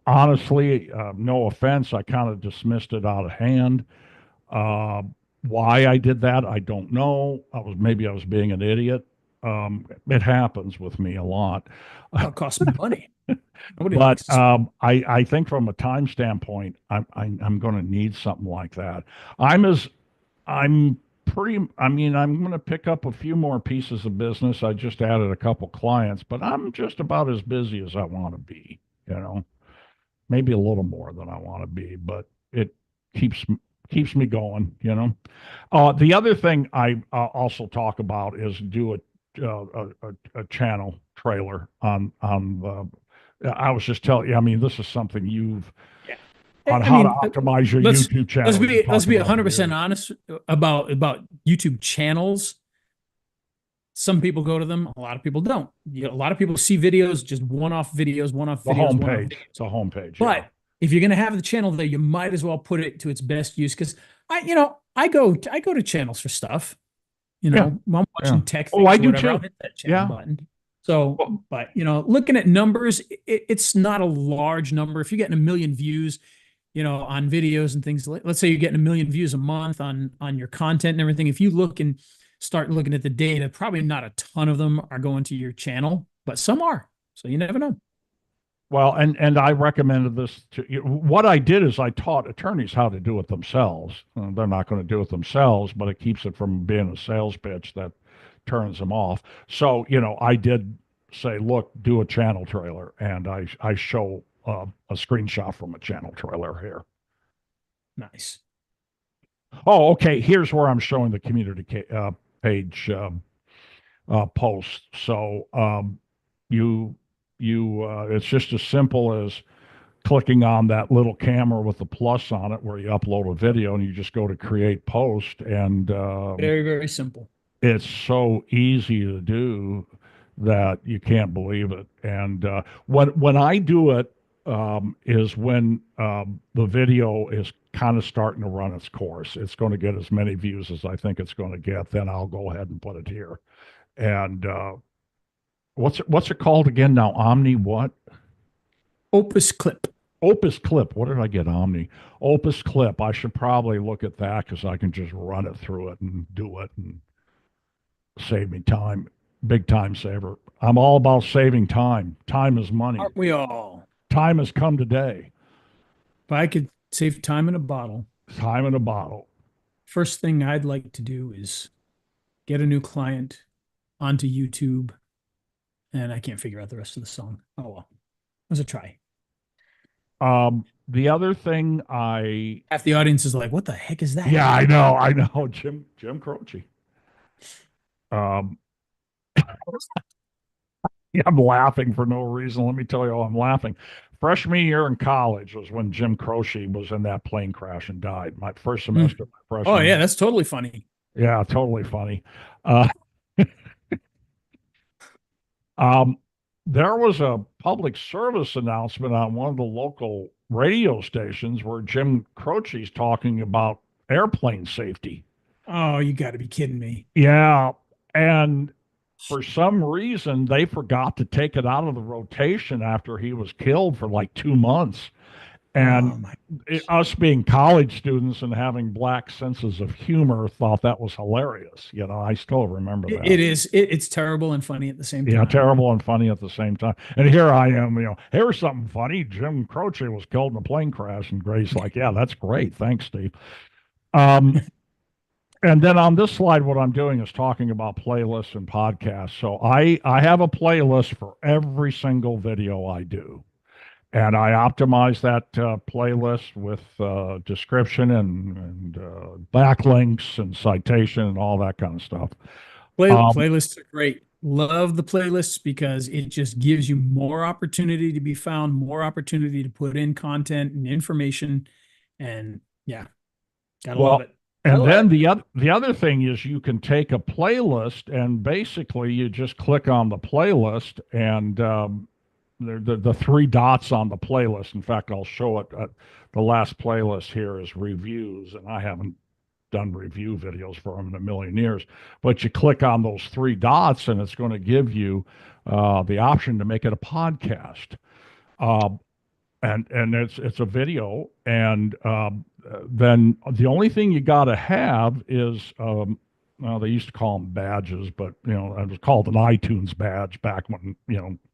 honestly, no offense, I kind of dismissed it out of hand. Uh, why I did that, I don't know. Maybe I was being an idiot. It happens with me a lot. It costs money. Nobody But likes to I think from a time standpoint, I'm going to need something like that. I'm pretty. I mean, I'm going to pick up a few more pieces of business. I just added a couple clients, but I'm just about as busy as I want to be. You know, maybe a little more than I want to be, but it keeps keeps me going. You know. The other thing I also talk about is do a channel trailer on the. I was just telling you. I mean, this is something you've on how to optimize your YouTube channel. Let's be 100% honest about YouTube channels. Some people go to them, a lot of people don't. A lot of people see videos, just one-off videos, one-off The videos. homepage. It's a homepage. But if you're going to have the channel there, you might as well put it to its best use. Because I go to channels for stuff. I'm watching tech things. Oh, I do whatever, too. I'll hit that channel button. So, but looking at numbers, it's not a large number. If you're getting 1 million views, on videos and things, let's say you're getting 1 million views a month on your content and everything. If you look and start looking at the data, probably not a ton of them are going to your channel, but some are. So you never know. Well, and I recommended this to you. What I did is I taught attorneys how to do it themselves. They're not going to do it themselves, but it keeps it from being a sales pitch that turns them off. So, I did say, look, do a channel trailer, and I show a screenshot from a channel trailer here. Nice. Oh, okay. Here's where I'm showing the community page post. So it's just as simple as clicking on that little camera with the plus on it where you upload a video, and you just go to create post, and very, very simple. It's so easy to do that you can't believe it. And when I do it is when the video is kind of starting to run its course. It's going to get as many views as I think it's going to get. Then I'll go ahead and put it here. And what's it called again now? Omni what? Opus Clip. Opus Clip. What did I get? Omni. Opus Clip. I should probably look at that because I can just run it through it and do it and save me time. Big time saver. I'm all about saving time. Time is money. Aren't we all? Time has come today. If I could save time in a bottle. Time in a bottle. First thing I'd like to do is get a new client onto YouTube. And I can't figure out the rest of the song. Oh, well. It was a try. The other thing half the audience is like, what the heck is that? Yeah, I know. Jim Croce. Yeah, I'm laughing for no reason. Let me tell you why I'm laughing. Freshman year in college was when Jim Croce was in that plane crash and died. My first semester. Oh, yeah, that's totally funny. Yeah, totally funny. There was a public service announcement on one of the local radio stations where Jim Croce's talking about airplane safety. Oh, you got to be kidding me. Yeah. And for some reason, they forgot to take it out of the rotation after he was killed for like 2 months. And us being college students and having black senses of humor thought that was hilarious. I still remember that. It is. It's terrible and funny at the same time. Yeah, terrible and funny at the same time. And here I am, here's something funny. Jim Croce was killed in a plane crash. And Grace like, yeah, that's great. Thanks, Steve. And then on this slide, what I'm doing is talking about playlists and podcasts. So I have a playlist for every single video I do. And I optimize that playlist with description and backlinks and citation and all that kind of stuff. Um, Playlists are great. Love the playlists because it just gives you more opportunity to be found, more opportunity to put in content and information. And yeah, gotta love well, it. I and love then it. the other thing is you can take a playlist and basically you just click on the playlist and the three dots on the playlist. In fact, I'll show it. The last playlist here is reviews, and I haven't done review videos for them in a million years. But you click on those three dots, and it's going to give you the option to make it a podcast. Uh, and it's a video, and then the only thing you got to have is well, they used to call them badges, but it was called an iTunes badge back when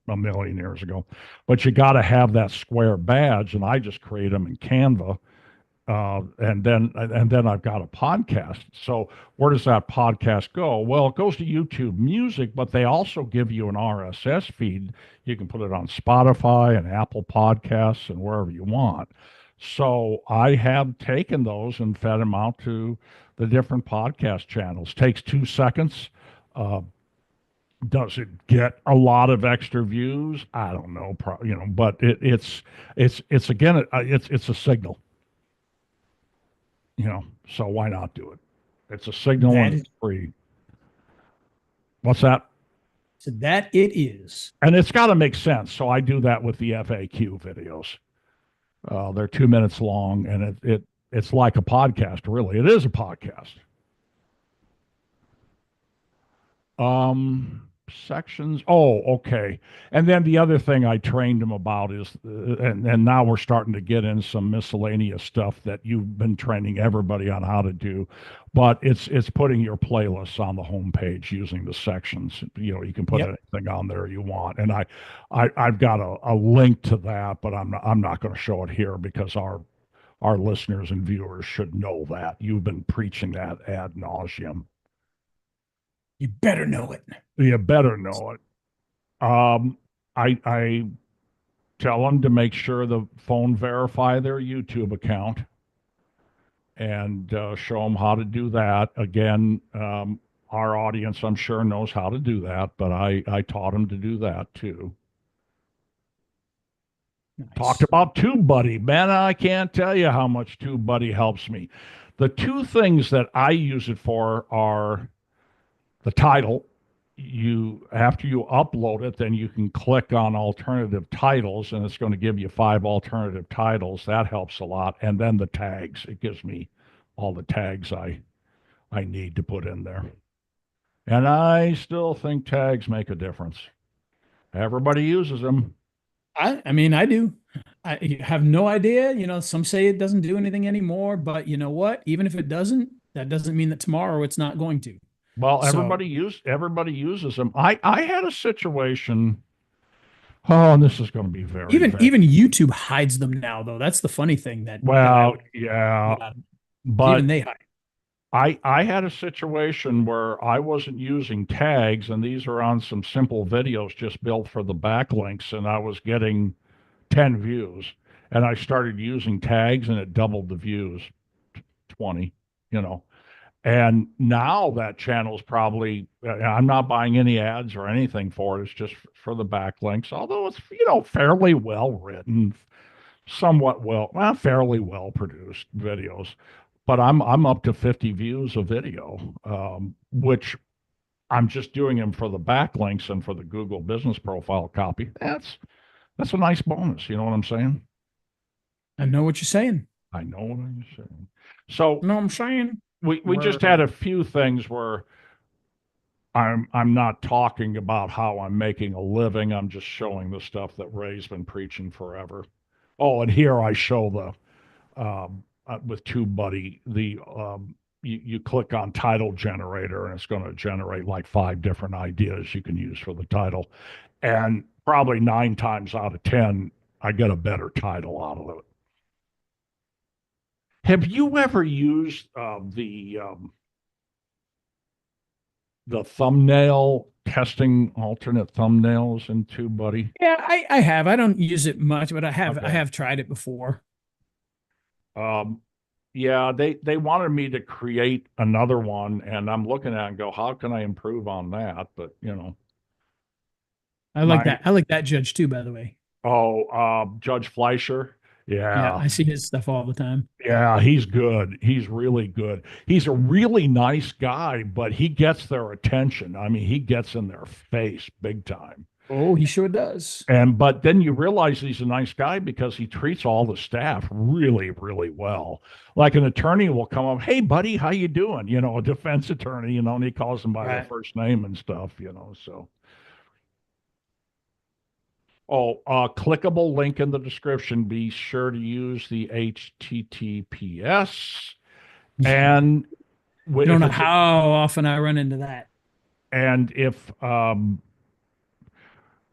a million years ago. But you got to have that square badge, and I just create them in Canva, and then I've got a podcast. So where does that podcast go? Well, it goes to YouTube Music, but they also give you an RSS feed. You can put it on Spotify and Apple Podcasts and wherever you want. So I have taken those and fed them out to the different podcast channels. Takes 2 seconds. Uh, does it get a lot of extra views? I don't know, but it's again, it's a signal. So why not do it? It's a signal That and is, it's free. What's that? so that it is. And it's got to make sense. So I do that with the FAQ videos. They're 2 minutes long, and it's like a podcast. Really, it is a podcast. Sections. Oh, okay. And then the other thing I trained him about is, and now we're starting to get in some miscellaneous stuff that you've been training everybody on how to do, but it's putting your playlists on the homepage using the sections. You can put Yep. anything on there you want, and I've got a link to that, but I'm not going to show it here because our listeners and viewers should know that you've been preaching that ad nauseum. You better know it. You better know it. I tell them to make sure the phone verify their YouTube account and show them how to do that. Again, our audience, I'm sure, knows how to do that, but I taught them to do that too. Talked Nice. about TubeBuddy. Man, I can't tell you how much TubeBuddy helps me. The two things that I use it for are the title. After you upload it, then you can click on alternative titles, and it's going to give you 5 alternative titles. That helps a lot. And then the tags. It gives me all the tags I need to put in there. And I still think tags make a difference. Everybody uses them. I mean, I do. I have no idea. Some say it doesn't do anything anymore, but you know what? Even if it doesn't, that doesn't mean that tomorrow it's not going to. Well, So everybody uses them. I had a situation. Oh, and this is going to be very even vague. even YouTube hides them now, though. That's the funny thing that I Well, would yeah, get out of it. Even but they hide. I had a situation where I wasn't using tags, and these are on some simple videos just built for the backlinks, and I was getting 10 views. And I started using tags, and it doubled the views, 20, you know. And now that channel's probably, I'm not buying any ads or anything for it. It's just for the backlinks, although it's, fairly well written, somewhat fairly well produced videos. But I'm up to 50 views a video, which I'm just doing them for the backlinks and for the Google Business Profile copy. That's a nice bonus. You know what I'm saying? I know what you're saying. I know what I'm saying. So You know what I'm saying? we just had Word. a few things where I'm not talking about how I'm making a living. I'm just showing the stuff that Ray's been preaching forever. Oh, and here I show with TubeBuddy, you click on title generator and it's going to generate like 5 different ideas you can use for the title. And probably 9 times out of 10, I get a better title out of it. Have you ever used the thumbnail testing alternate thumbnails into, buddy? Yeah, I have. I don't use it much, but I Okay. have tried it before. Um, yeah, they wanted me to create another one, and I'm looking at it and go, how can I improve on that? But I like my that. I like that judge too, by the way. Judge Fleischer. Yeah, Yeah, I see his stuff all the time. yeah, he's good. He's really good. He's a really nice guy, but he gets their attention. I mean, he gets in their face big time. Oh, he sure does. And but then you realize he's a nice guy because he treats all the staff really, really well. Like an attorney will come up, "Hey, buddy, how you doing?" A defense attorney, and he calls them by their Right. first name and stuff. So, clickable link in the description. Be sure to use the HTTPS. And You don't if know it's how often I run into that. and if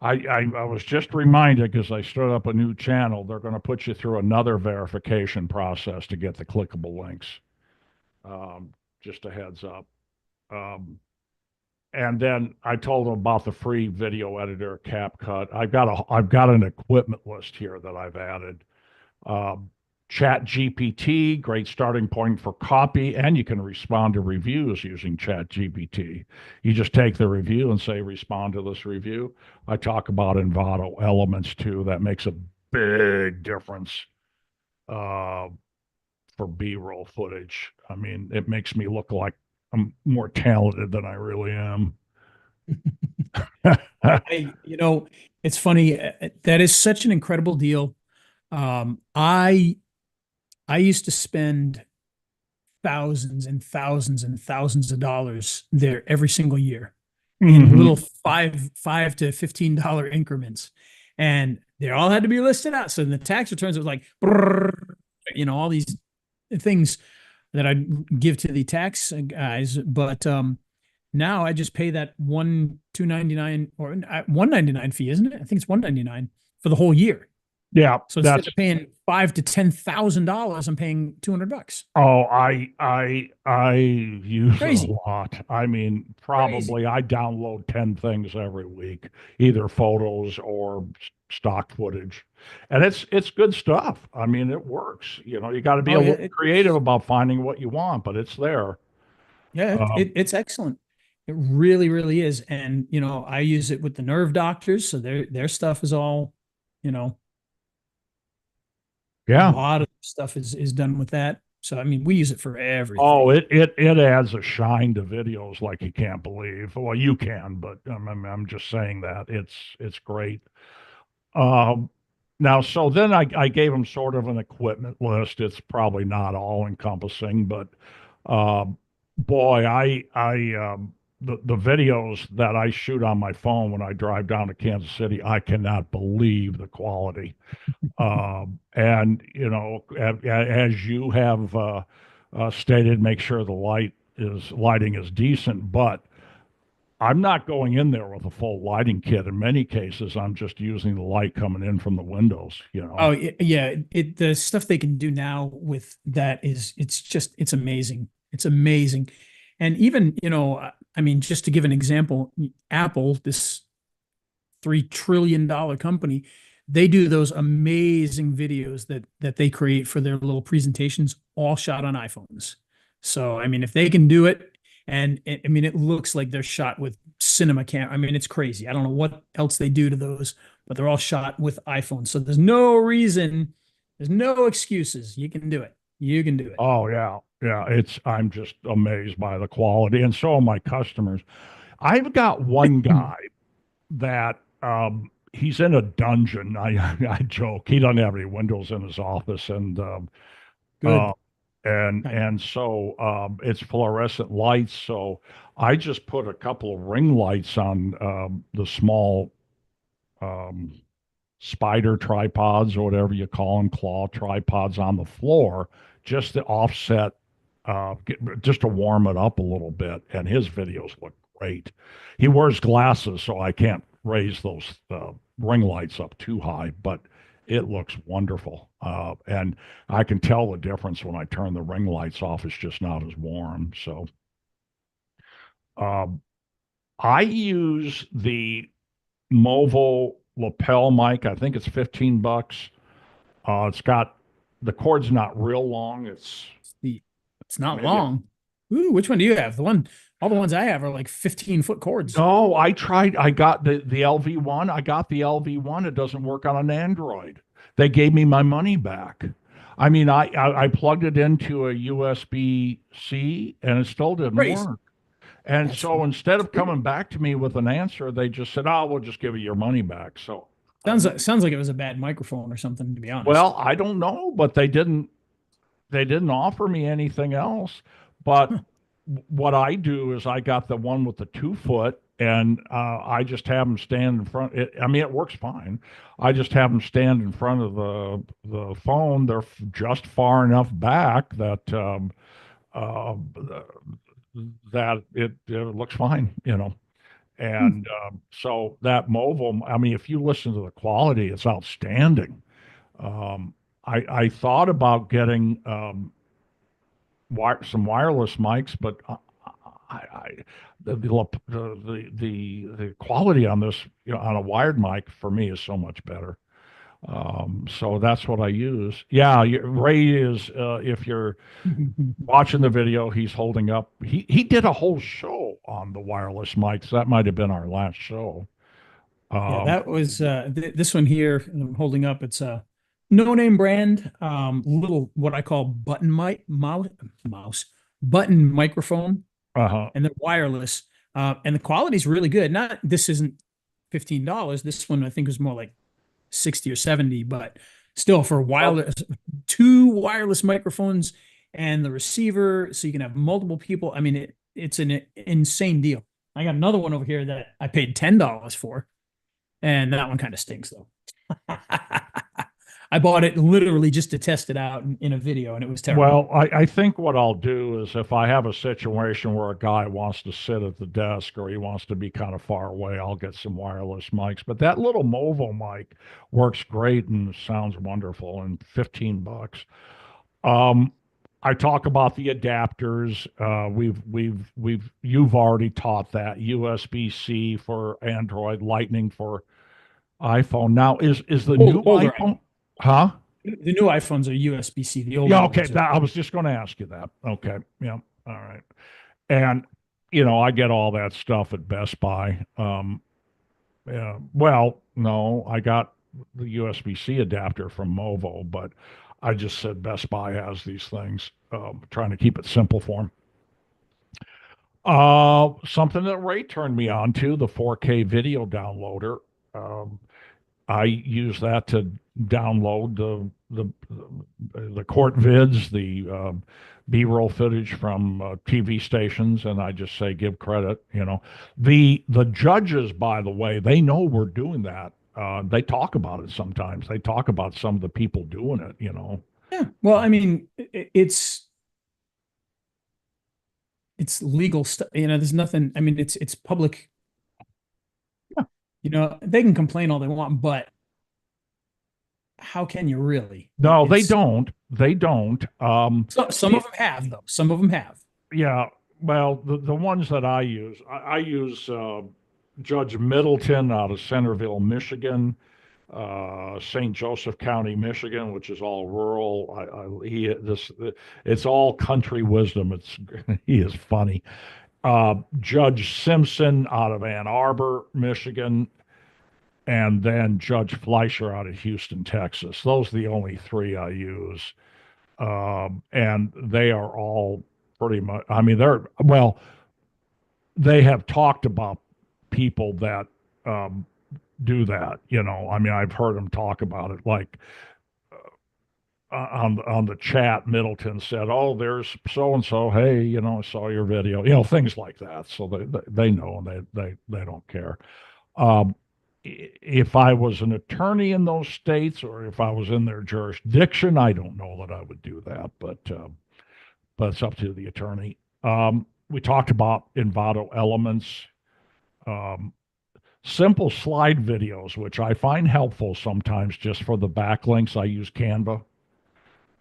I was just reminded because I stood up a new channel, they're going to put you through another verification process to get the clickable links. Um, just a heads up. Um, and then I told them about the free video editor CapCut. I've got an equipment list here that I've added. Um, Chat GPT, great starting point for copy, and you can respond to reviews using Chat GPT. You just take the review and say, respond to this review. I talk about Envato elements too. That makes a big difference uh, for B-roll footage. I mean, it makes me look like I'm more talented than I really am. It's funny. That is such an incredible deal. Um, I I used to spend thousands and thousands and thousands of dollars there every single year in little Hmm. five to $15 increments, and they all had to be listed out. So in the tax returns, it was like, all these things that I give to the tax guys. But now I just pay that 299 or 199 fee, isn't it? I think it's 199 for the whole year. Yeah, So instead that's of paying $5,000 to $10,000, I'm paying $200. Oh, I use it a Crazy, lot. I mean, crazy. probably I download 10 things every week, either photos or stock footage. And it's good stuff. I mean, it works. You got to be Oh a yeah, little creative about finding what you want, but it's there. Um, it's excellent. It really, really is. And I use it with the nerve doctors, so their stuff is all, you know, a yeah. lot of stuff is done with that. So I mean, we use it for Oh, everything. it adds a shine to videos like you can't believe. Well, you can, but I'm just saying that it's great. Um, Now, so then I gave him sort of an equipment list. It's probably not all encompassing, but um, boy, the videos that I shoot on my phone when I drive down to Kansas City, I cannot believe the quality. And as you have stated, make sure the lighting is decent, but I'm not going in there with a full lighting kit. In many cases, I'm just using the light coming in from the windows. Oh yeah, the stuff they can do now with that it's amazing. It's amazing. And even, I mean, just to give an example, Apple, this $3 trillion company, they do those amazing videos that they create for their little presentations, all shot on iPhones. So I mean, if they can do it, and I mean, it looks like they're shot with cinema camera. I mean, it's crazy. I don't know what else they do to those, but they're all shot with iPhones. So there's no reason, there's no excuses. You can do it. You can do it. Oh yeah, yeah. I'm just amazed by the quality, and so are my customers. I've got one guy that he's in a dungeon. I joke he doesn't have any windows in his office, uh, Good. and so it's fluorescent lights. So I just put a couple of ring lights on the small um, spider tripods or whatever you call them, claw tripods on the floor, just to offset, just to warm it up a little bit. And his videos look great. He wears glasses, so I can't raise those ring lights up too high, but it looks wonderful. And I can tell the difference when I turn the ring lights off. It's just not as warm. So, um, I use the Movo lapel mic. I think it's 15 bucks. It's got the cord's not real long. It's The it's not maybe long. Ooh, which one do you have? All the ones I have are like 15-foot cords. no, I tried. I got the LV1. I got the LV1. It doesn't work on an Android. They gave me my money back. I mean, I plugged it into a USB-C and it still didn't Crazy. work. And That's so instead of coming back to me with an answer, they just said, "Oh, we'll just give you your money back." So, sounds like it was a bad microphone or something, to be honest. well, I don't know, but they didn't offer me anything else. But what I do is I got the one with the 2 foot, and I just have them stand in front. I mean, it works fine. I just have them stand in front of the phone. They're just far enough back that uh, that it looks fine, you know. Hmm. And so that mobile, I mean, if you listen to the quality, it's outstanding. Um, I thought about getting some wireless mics, but I the quality on this, you know, on a wired mic for me is so much better. So that's what I use. Yeah, Ray is. If you're watching the video, he's holding up. He did a whole show on the wireless mics. That might have been our last show. Yeah, Um, that was this one here I'm holding up. It's a no name brand, little what I call button mic mouse button microphone, uh-huh. and they're wireless. And the quality's really good. Not this isn't $15. This one I think was more like 60 or 70, but still for Well, wireless, two wireless microphones and the receiver, so you can have multiple people. I mean, it's an insane deal. I got another one over here that I paid $10 for, and that one kind of stinks though. I bought it literally just to test it out in a video, and it was terrible. Well, I think what I'll do is if I have a situation where a guy wants to sit at the desk or he wants to be kind of far away, I'll get some wireless mics. But that little Movo mic works great and sounds wonderful, and 15 bucks. Um, I talk about the adapters. You've already taught that USB-C for Android, Lightning for iPhone. Now, is the new Older iPhone, huh? The new iPhones are USB-C. The older Yeah, okay. ones are. I was just going to ask you that. Okay. Yeah. All right. And, I get all that stuff at Best Buy. Yeah, well, no, I got the USB-C adapter from Movo, but I just said Best Buy has these things, trying to keep it simple for them. Something that Ray turned me on to, the 4K video downloader. Um, I use that to download the court vids, the B-roll footage from TV stations, and I just say give credit. The judges, by the way, they know we're doing that. They talk about it sometimes. They talk about some of the people doing it. Yeah. Well, I mean, it's legal stuff. There's nothing. I mean, it's public. They can complain all they want, but how can you really? No, they It's don't. They don't. some of them have though. Some of them have. Yeah. Well, the ones that I use Judge Middleton out of Centerville, Michigan, St. Joseph County, Michigan, which is all rural. It's all country wisdom. He is funny. Judge Simpson out of Ann Arbor, Michigan, and then Judge Fleischer out of Houston, Texas. Those are the only three I use, and they are all pretty much. I mean, they have talked about people that do that. I mean, I've heard them talk about it. Like on the chat, Middleton said, "Oh, there's so and so. Hey, I saw your video. Things like that." So they know, and they don't care. Um, if I was an attorney in those states, or if I was in their jurisdiction, I don't know that I would do that, but it's up to the attorney. We talked about Envato Elements, um, simple slide videos, which I find helpful sometimes just for the backlinks. I use Canva,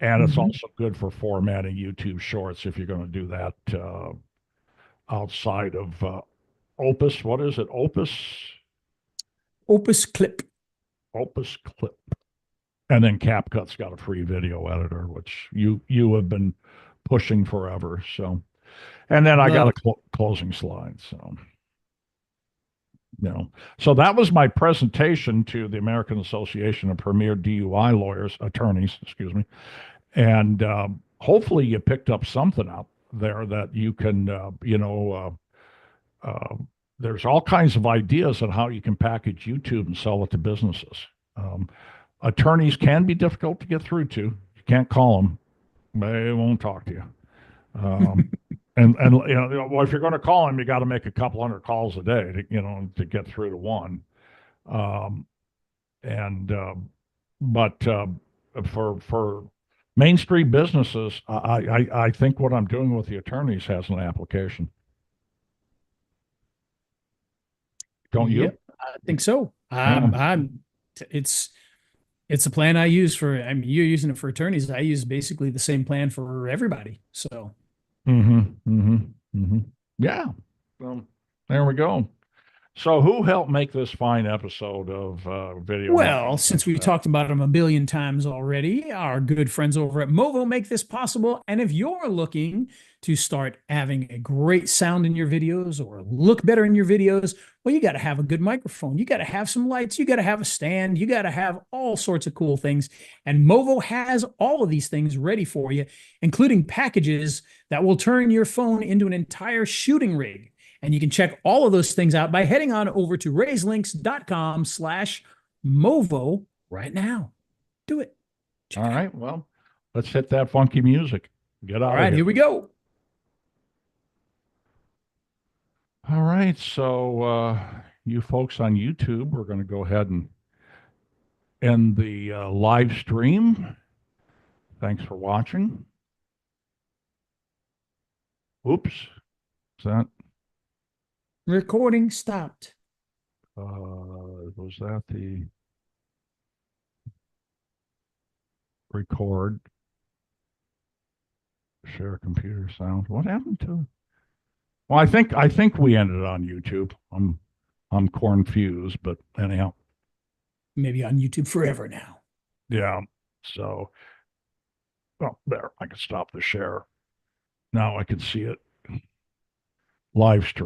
and it's Mhm. also good for formatting YouTube shorts if you're going to do that outside of Opus, what is it? Opus Clip. Opus Clip. And then CapCut's got a free video editor, which you have been pushing forever. So, and then I got Love a it. closing slide. So, so that was my presentation to the American Association of Premier DUI Lawyers, Attorneys, excuse me. And hopefully you picked up something out there that you can, there's all kinds of ideas on how you can package YouTube and sell it to businesses. Um, Attorneys can be difficult to get through to. You can't call them; they won't talk to you. Um, and well, if you're going to call them, you got to make a couple hundred calls a day to get through to one. Um, and but for Main Street businesses, I think what I'm doing with the attorneys has an application. Don't you? Yep, I think so. Yeah. It's a plan I use for, I mean, you're using it for attorneys. I use basically the same plan for everybody. So, Yeah. Well, there we go. So who helped make this fine episode of Video well, Marketing since we've Success? talked about them a billion times already, our good friends over at Movo make this possible. And if you're looking to start having a great sound in your videos or look better in your videos, well, you got to have a good microphone. You got to have some lights. You got to have a stand. You got to have all sorts of cool things. And Movo has all of these things ready for you, including packages that will turn your phone into an entire shooting rig. And you can check all of those things out by heading on over to raiselinks.com/Movo right now. Do it. All right. Well, let's hit that funky music. Get out All of right, here. here we go. All right. So you folks on YouTube, we're going to go ahead and end the live stream. Thanks for watching. Oops. Is that Recording stopped. was that the record share computer sound? What happened to it? Well, I think we ended on YouTube. I'm confused, but anyhow. Maybe on YouTube forever now. Yeah. So, well, there, I can stop the share. Now I can see it live stream.